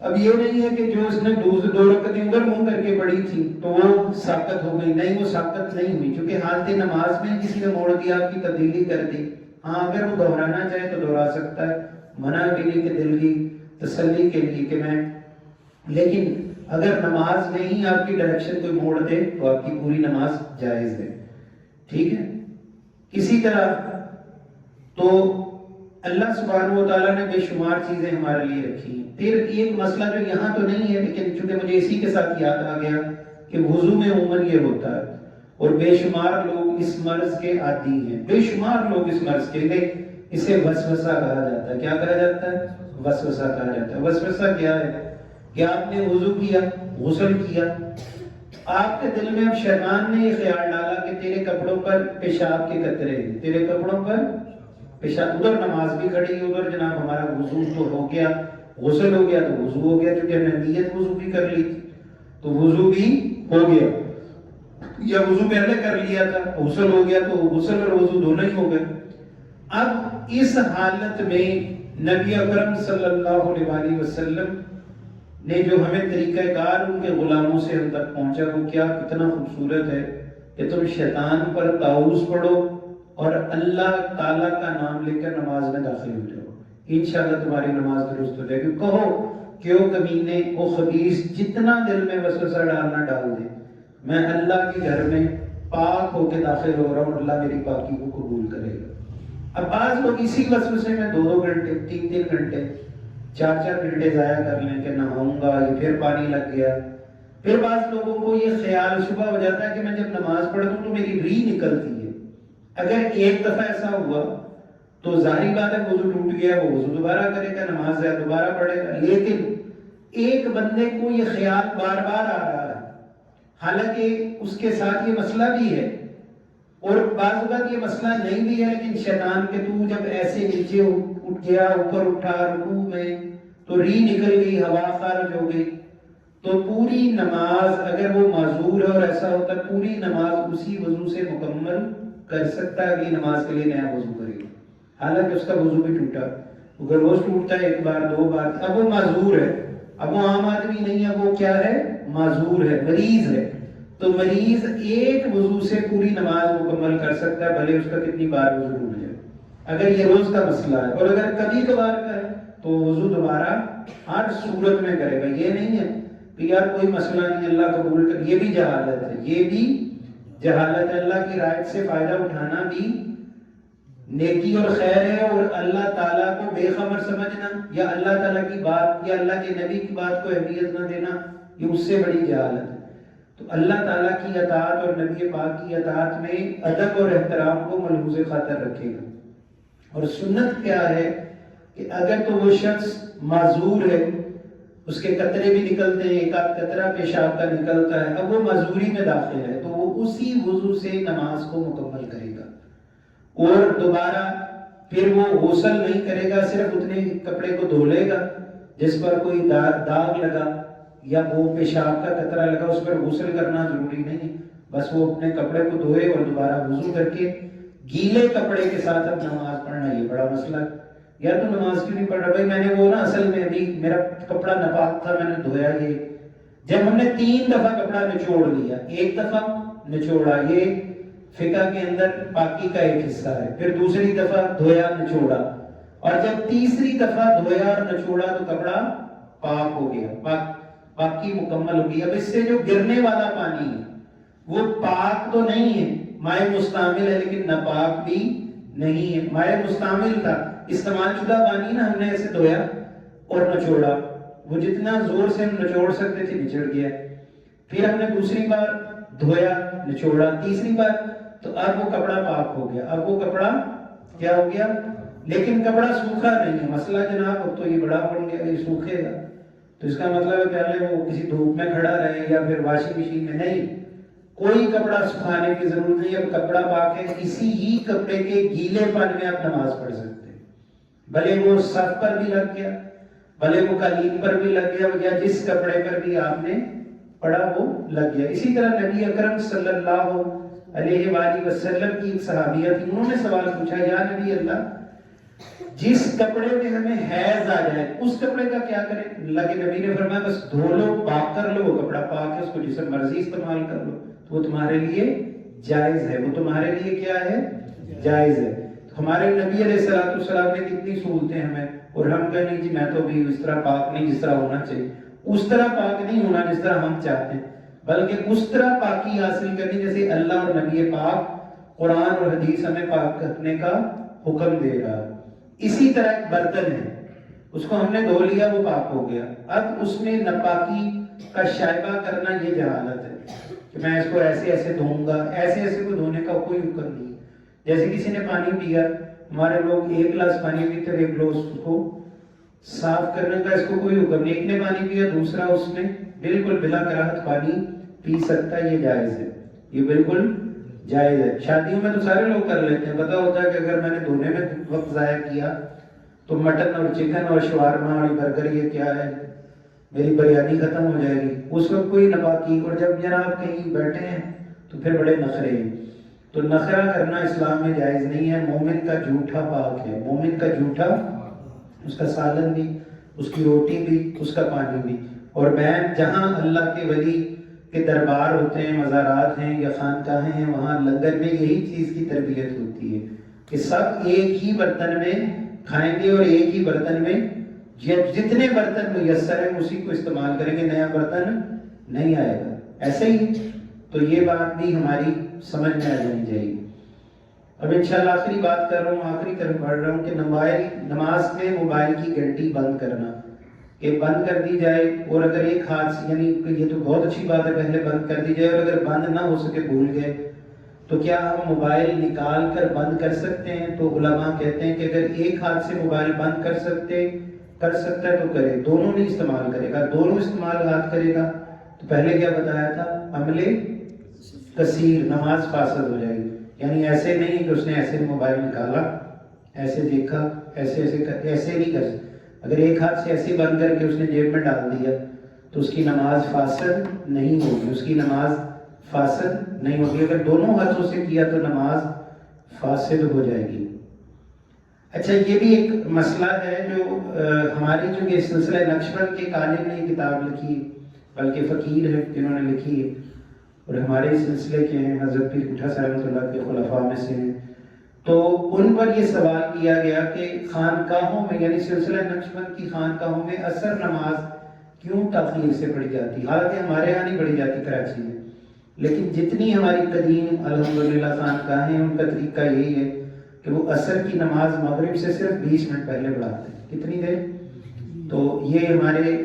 اب یہ نہیں ہے کہ جو اس نے 2 رکعتیں ادھر منہ کر کے پڑھی تھی تو وہ ساقط ہو گئی، نہیں، وہ ساقط نہیں ہوئی، کیونکہ حالت نماز میں کسی نے موڑ دیا، آپ کی تبدیلی کر دی۔ ہاں اگر وہ دہرانا چاہے تو دہرا سکتا ہے، منع کے لیے کہ دل کی تسلی کے لیے کہ میں، لیکن اگر نماز میں ہی آپ کی ڈائریکشن کوئی موڑ دے تو آپ کی پوری نماز جائز ہے، ٹھیک ہے۔ اسی طرح تو اللہ سبحانہ و تعالیٰ نے بے شمار چیزیں ہمارے لیے رکھی ہیں۔ پھر ایک مسئلہ جو یہاں تو نہیں ہے لیکن چونکہ مجھے اسی کے ساتھ یاد آ گیا کہ وضو میں عموماً یہ ہوتا ہے، اور بے شمار لوگ اس مرض کے عادی ہیں، بے شمار لوگ اس مرض کے لیے، اسے وسوسہ کہا جاتا ہے۔ کیا کہا جاتا ہے؟ وسوسہ کہا جاتا ہے۔ وسوسہ کیا ہے؟ کہ آپ نے وضو کیا، غسل کیا، آپ کے دل میں اب شیطان نے یہ خیال ڈالا کہ تیرے کپڑوں پر پیشاب کے قطرے ہیں، تیرے کپڑوں پر پیشاب، ادھر نماز بھی کھڑی، ادھر جناب ہمارا وضو تو ہو گیا، غسل ہو گیا تو وضو ہو گیا، کیونکہ ہم نے نیت وضو بھی کر لی تھی تو وضو بھی ہو گیا، یا وضو پہلے کر لیا تھا، غسل ہو گیا تو غسل اور وضو دونوں ہی ہو گئے۔ اب اس حالت میں نبی اکرم صلی اللہ علیہ وسلم نے جو ہمیں طریقہ کار ان کے غلاموں سے ہم تک پہنچا، وہ کیا کتنا خوبصورت ہے کہ تم شیطان پر تعوذ پڑھو اور اللہ تعالیٰ کا نام لے کر نماز میں داخل ہو جاؤ، انشاءاللہ تمہاری نماز درست ہو جائے گی۔ کہو کہ او کمینے، او خبیث، جتنا دل میں وسوسہ ڈالنا ڈال دے، میں اللہ کے گھر میں پاک ہو کے داخل ہو رہا ہوں، اللہ میری پاکی کو قبول کرے گا۔ اب بعض لوگ اسی وسوسے میں 2 گھنٹے، 3 گھنٹے، 4 گھنٹے ضائع کر لیں کہ نہاؤں گا، یہ پھر پانی لگ گیا۔ پھر بعض لوگوں کو یہ خیال صبح ہو جاتا ہے کہ میں جب نماز پڑھتا ہوں تو میری ری نکلتی ہے۔ اگر ایک دفعہ ایسا ہوا تو ظاہری بات ہے وضو ٹوٹ گیا، وہ وضو دوبارہ کرے گا، نماز دوبارہ پڑھے گا۔ لیکن ایک بندے کو یہ خیال بار بار آ رہا ہے، حالانکہ اس کے ساتھ یہ مسئلہ بھی ہے، اور بعض اوقات یہ مسئلہ نہیں بھی ہے، لیکن شیطان کے تو جب ایسے نیچے اٹھ گیا، اوپر اٹھا رکوع میں تو ری نکل گئی، ہوا خارج ہو گئی، تو پوری نماز اگر وہ معذور ہے اور ایسا ہوتا ہے پوری نماز اسی وضو سے مکمل کر سکتا ہے، اگلی نماز کے لیے نیا وضو کرے گا، حالانکہ اس کا وضو بھی ٹوٹا۔ اگر روز ٹوٹتا ہے 1 بار 2 بار، اب وہ معذور ہے، اب وہ عام آدمی نہیں ہے، وہ کیا ہے؟ معذور ہے، مریض ہے۔ تو مریض ایک وضو سے پوری نماز مکمل کر سکتا ہے، بھلے اس کا کتنی بار وضو ٹوٹ جائے، اگر یہ روز کا مسئلہ ہے۔ اور اگر کبھی کبھار کا ہے تو وضو دوبارہ ہر صورت میں کرے گا۔ یہ نہیں ہے کہ یار کوئی مسئلہ نہیں، اللہ قبول کر، یہ بھی جہالت ہے، یہ بھی جہالت ہے۔ اللہ کی رعایت سے فائدہ اٹھانا بھی نیکی اور خیر ہے، اور اللہ تعالیٰ کو بے خبر سمجھنا یا اللہ تعالیٰ کی بات یا اللہ کے نبی کی بات کو اہمیت نہ دینا، یہ اس سے بڑی جہالت ہے۔ تو اللہ تعالیٰ کی اطاعت اور نبی پاک کی اطاعت میں ادب اور احترام کو ملحوظ خاطر رکھے گا۔ اور سنت کیا ہے کہ اگر تو وہ شخص معذور ہے اس کے قطرے بھی نکلتے ہیں، ایک آدھ قطرہ پیشاب کا نکلتا ہے، اب وہ معذوری میں داخل ہے تو وہ اسی وضو سے نماز کو مکمل کرے گا، اور دوبارہ پھر وہ غسل نہیں کرے گا، صرف اتنے کپڑے کو دھو لے گا جس پر کوئی داغ لگا یا وہ پیشاب کا قطرہ لگا، اس پر غسل کرنا ضروری نہیں، بس وہ اپنے کپڑے کو دھوئے اور دوبارہ وضو کر کے گیلے کپڑے کے ساتھ اب نماز پڑھنا۔ یہ بڑا مسئلہ ہے، یا تو نماز کیوں نہیں پڑھ رہا؟ بھائی میں نے وہ نا اصل میں ابھی میرا کپڑا ناپاک تھا، میں نے دھویا، یہ جب ہم نے 3 دفعہ کپڑا نچوڑ لیا، ایک دفعہ نچوڑا، یہ فقہ کے اندر پاکی کا ایک حصہ ہے، پھر دوسری دفعہ دھویا نچوڑا، اور جب تیسری دفعہ دھویا اور نچوڑا تو کپڑا پاک ہو گیا، پاکی مکمل ہو گئی۔ اب اس سے جو گرنے والا پانی ہے وہ پاک تو نہیں ہے، مائع مستعمل ہے لیکن ناپاک بھی نہیں ہے، مائع مستعمل تھا، استعمال شدہ پانی نا، ہم نے ایسے دھویا اور نچوڑا، وہ جتنا زور سے ہم نچوڑ سکتے تھے نچڑ گیا، پھر ہم نے دوسری بار دھویا نچوڑا، تیسری بار، تو اب وہ کپڑا پاک ہو گیا، اب وہ کپڑا کیا ہو گیا، لیکن کپڑا سوکھا نہیں ہے۔ مسئلہ جناب اب تو یہ بڑا بن گیا، یہ سوکھے گا تو اس کا مطلب ہے پہلے وہ کسی دھوپ میں کھڑا رہے یا پھر واشنگ مشین میں، نہیں، کوئی کپڑا سکھانے کی ضرورت نہیں، اب کپڑا پاک ہے، اسی ہی کپڑے کے گیلے پن میں آپ نماز پڑھ سکتے ہیں، بھلے وہ سر پر بھی لگ گیا، بھلے وہ قالین پر بھی لگ گیا، یا جس کپڑے پر بھی آپ نے پڑھا وہ لگ گیا۔ اسی طرح نبی اکرم صلی اللہ علیہ وآلہ وسلم کی ایک صحابیہ تھی، انہوں نے سوال پوچھا، یا نبی اللہ جس کپڑے میں ہمیں حیض آ جائے اس کپڑے کا کیا کریں؟ اللہ کے نبی نے فرمایا بس دھو لو، پاک کر لو، وہ کپڑا پاک ہے، اس کو جس مرضی استعمال کر لو، تو وہ تمہارے لیے جائز ہے، وہ تمہارے لیے کیا ہے؟ جائز ہے۔ ہمارے نبی علیہ السلام نے کتنی سہولتیں ہمیں، اور ہم کہیں نہیں جی میں تو بھی اس طرح پاک نہیں جس طرح ہونا چاہیے، اس طرح پاک نہیں ہونا جس طرح ہم چاہتے ہیں، بلکہ اس طرح پاکی حاصل کرنی جیسے اللہ اور نبی پاک قرآن اور حدیث ہمیں پاک رکھنے کا حکم دے رہا ہے۔ اسی طرح ایک برتن ہے، اس کو ہم نے دھو لیا، وہ پاک ہو گیا، اب اس میں ناپاکی کا شائبہ کرنا یہ جہالت ہے کہ میں اس کو ایسے ایسے دھوؤں گا، ایسے ایسے کو دھونے کا کوئی حکم نہیں۔ جیسے کسی نے پانی پیا، ہمارے لوگ 1 گلاس پانی پیتے ہیں، 1 گلاس اس کو صاف کرنے کا اس کو کوئی حکم نہیں، ایک نے پانی پیا دوسرا اس میں بالکل بلا کراہت پانی پی سکتا ہے، یہ جائز ہے، یہ بالکل جائز ہے۔ شادیوں میں تو سارے لوگ کر لیتے ہیں، پتہ ہوتا ہے کہ اگر میں نے دھونے میں وقت ضائع کیا تو مٹن اور چکن اور شوارما اور برگر یہ کیا ہے، میری بریانی ختم ہو جائے گی، اس وقت کوئی ناپاکی۔ اور جب جناب کہیں بیٹھے ہیں تو پھر بڑے نخرے ہیں، تو نخرہ کرنا اسلام میں جائز نہیں ہے۔ مومن کا جھوٹا پاک ہے، مومن کا جھوٹا، اس کا سالن بھی، اس کی روٹی بھی، اس کا پانی بھی۔ اور میں جہاں اللہ کے ولی کے دربار ہوتے ہیں، مزارات ہیں یا خانقاہیں ہیں، وہاں لنگر میں یہی چیز کی تربیت ہوتی ہے کہ سب ایک ہی برتن میں کھائیں گے اور ایک ہی برتن میں جتنے برتن میسر ہیں اسی کو استعمال کریں گے، نیا برتن نہیں آئے گا۔ ایسے ہی تو یہ بات بھی ہماری سمجھ میں آ جانی چاہیے۔ اب انشاءاللہ آخری بات کر رہا ہوں، آخری طرف بڑھ رہا ہوں کہ نماز میں موبائل کی گھنٹی بند کرنا، کہ بند کر دی جائے، اور اگر ایک ہاتھ سے، یعنی یہ تو بہت اچھی بات ہے پہلے بند کر دی جائے، اور اگر بند نہ ہو سکے بھول گئے تو کیا ہم موبائل نکال کر بند کر سکتے ہیں؟ تو علماء کہتے ہیں کہ اگر ایک ہاتھ سے موبائل بند کر سکتا ہے تو کرے، دونوں نہیں استعمال کرے گا، دونوں استعمال ہاتھ کرے گا تو پہلے کیا بتایا تھا؟ عمل کثیر، نماز فاسد ہو جائے گی۔ یعنی ایسے نہیں کہ اس نے ایسے موبائل نکالا، ایسے دیکھا، ایسے نہیں کر سکتا۔ اگر ایک ہاتھ سے ایسے بند کر کے اس نے جیب میں ڈال دیا تو اس کی نماز فاسد نہیں ہوگی، اس کی نماز فاسد نہیں ہوگی۔ اگر دونوں ہاتھوں سے کیا تو نماز فاسد ہو جائے گی۔ اچھا، یہ بھی ایک مسئلہ ہے جو ہماری جو یہ سلسلہ نقشبند کے کالم نے یہ کتاب لکھی، بلکہ فقیر ہے جنہوں نے لکھی ہے، اور ہمارے سلسلے کے ہیں، حضرت پیر پٹھا صاحب رحمۃ اللہ کے خلفاء میں سے ہیں، تو ان پر یہ سوال کیا گیا کہ خانقاہوں میں، یعنی سلسلہ نقشبند کی خانقاہوں میں عصر نماز کیوں تاخیر سے پڑھی جاتی؟ حالانکہ ہمارے ہاں نہیں پڑھی جاتی کراچی میں، لیکن جتنی ہماری قدیم الحمدللہ خانقاہیں ہیں ان کا طریقہ یہی ہے کہ وہ عصر کی نماز مغرب سے صرف 20 منٹ پہلے پڑھاتے ہیں۔ کتنی دیر؟ تو یہ ہمارے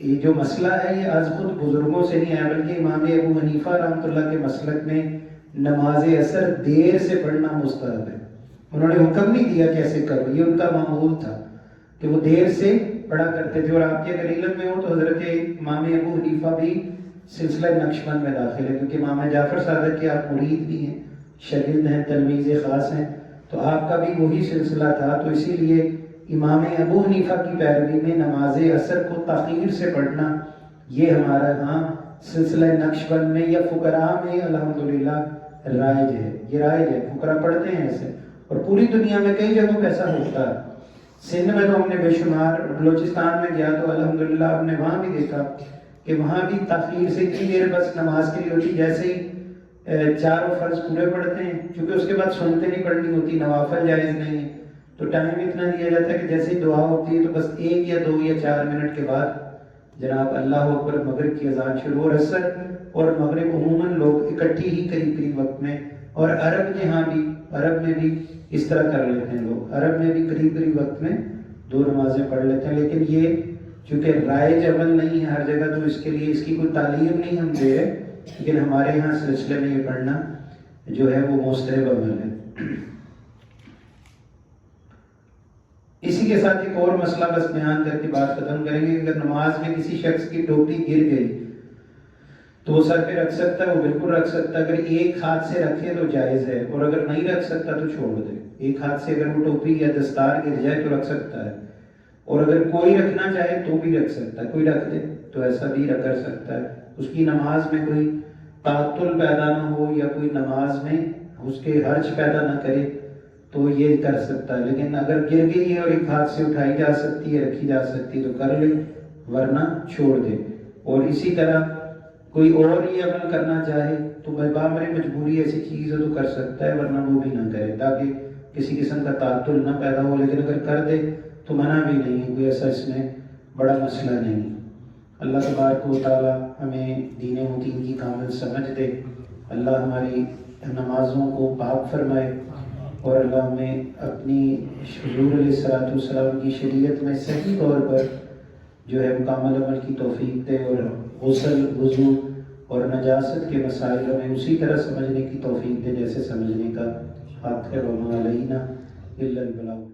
یہ جو مسئلہ ہے یہ آج خود بزرگوں سے نہیں آیا، بلکہ امام ابو حنیفہ رحمۃ اللہ کے مسلک میں نماز عصر دیر سے پڑھنا مستحب ہے۔ انہوں نے حکم نہیں دیا کیسے کرو، یہ ان کا معمول تھا کہ وہ دیر سے پڑھا کرتے تھے. اور آپ کے اگر علم میں ہو تو حضرت امام ابو حنیفہ بھی سلسلہ نقشبند میں داخل ہے، کیونکہ امام جعفر صادق کے آپ مرید بھی ہیں، شاگرد ہیں، تلمیذ خاص ہیں، تو آپ کا بھی وہی سلسلہ تھا. تو اسی لیے امام ابو حنیفہ کی پیروی میں نماز عصر کو تاخیر سے پڑھنا یہ ہمارا ہاں سلسلہ نقشبند میں یا فقراء میں الحمدللہ رائج ہے. یہ رائج ہے، فقراء پڑھتے ہیں ایسے، اور پوری دنیا میں کئی جگہوں پہ ایسا ہوتا ہے. سندھ میں تو ہم نے بے شمار، بلوچستان میں گیا تو الحمدللہ ہم نے وہاں بھی دیکھا کہ وہاں بھی تاخیر سے اتنی دیر بس نماز کے لیے ہوتی، جیسے ہی چاروں فرض پورے پڑھتے ہیں، کیونکہ اس کے بعد سنتے نہیں پڑھنی ہوتی، نوافل جائز نہیں ہے، تو ٹائم اتنا دیا جاتا ہے کہ جیسے ہی دعا ہوتی ہے تو بس 1 یا 2 یا 4 منٹ کے بعد جناب اللہ اکبر مغرب کی اذان شروع. اور عصر اور مغرب عموماً لوگ اکٹھی ہی قریب وقت میں، اور عرب کے ہاں بھی، عرب میں بھی اس طرح کر لیتے ہیں لوگ، عرب میں بھی قریب وقت میں 2 نمازیں پڑھ لیتے ہیں. لیکن یہ چونکہ رائج عمل نہیں ہے ہر جگہ، تو اس کے لیے اس کی کوئی تعلیم نہیں ہم دے رہے، لیکن ہمارے یہاں سلسلے میں یہ پڑھنا جو ہے وہ مستحب عمل ہے. اسی کے ساتھ ایک اور مسئلہ بس بیان کر کے بات ختم کریں گے. اگر نماز میں کسی شخص کی ٹوپی گر گئی تو وہ سر پہ رکھ سکتا ہے؟ وہ بالکل رکھ سکتا ہے. اگر ایک ہاتھ سے رکھے تو جائز ہے، اور اگر نہیں رکھ سکتا تو چھوڑ دے. ایک ہاتھ سے اگر وہ ٹوپی یا دستار گر جائے تو رکھ سکتا ہے، اور اگر کوئی رکھنا چاہے تو بھی رکھ سکتا ہے. کوئی رکھ دے تو ایسا بھی کر سکتا ہے. اس کی نماز میں کوئی تعطل پیدا نہ ہو یا کوئی نماز میں اس کے حرج پیدا نہ کرے تو یہ کر سکتا ہے. لیکن اگر گر گئی ہے اور ایک ہاتھ سے اٹھائی جا سکتی ہے، رکھی جا سکتی ہے تو کر لے، ورنہ چھوڑ دے. اور اسی طرح کوئی اور یہ عمل کرنا چاہے تو بامر مجبوری ایسی چیز ہو تو کر سکتا ہے، ورنہ وہ بھی نہ کرے تاکہ کسی قسم کا تعطل نہ پیدا ہو. لیکن اگر کر دے تو منع بھی نہیں ہے، کوئی ایسا اس میں بڑا مسئلہ نہیں. اللہ تبارک و تعالی ہمیں دین متین کی کامل سمجھ دے. اللہ ہماری نمازوں کو پاک فرمائے، اور اللہ ہمیں اپنی حضور علیہ السلام کی شریعت میں صحیح طور پر جو ہے مکمل عمل کی توفیق دے، اور غسل، وضو اور نجاست کے مسائل میں اسی طرح سمجھنے کی توفیق دے جیسے سمجھنے کا حق ہے. وما علینا الا البلاغ.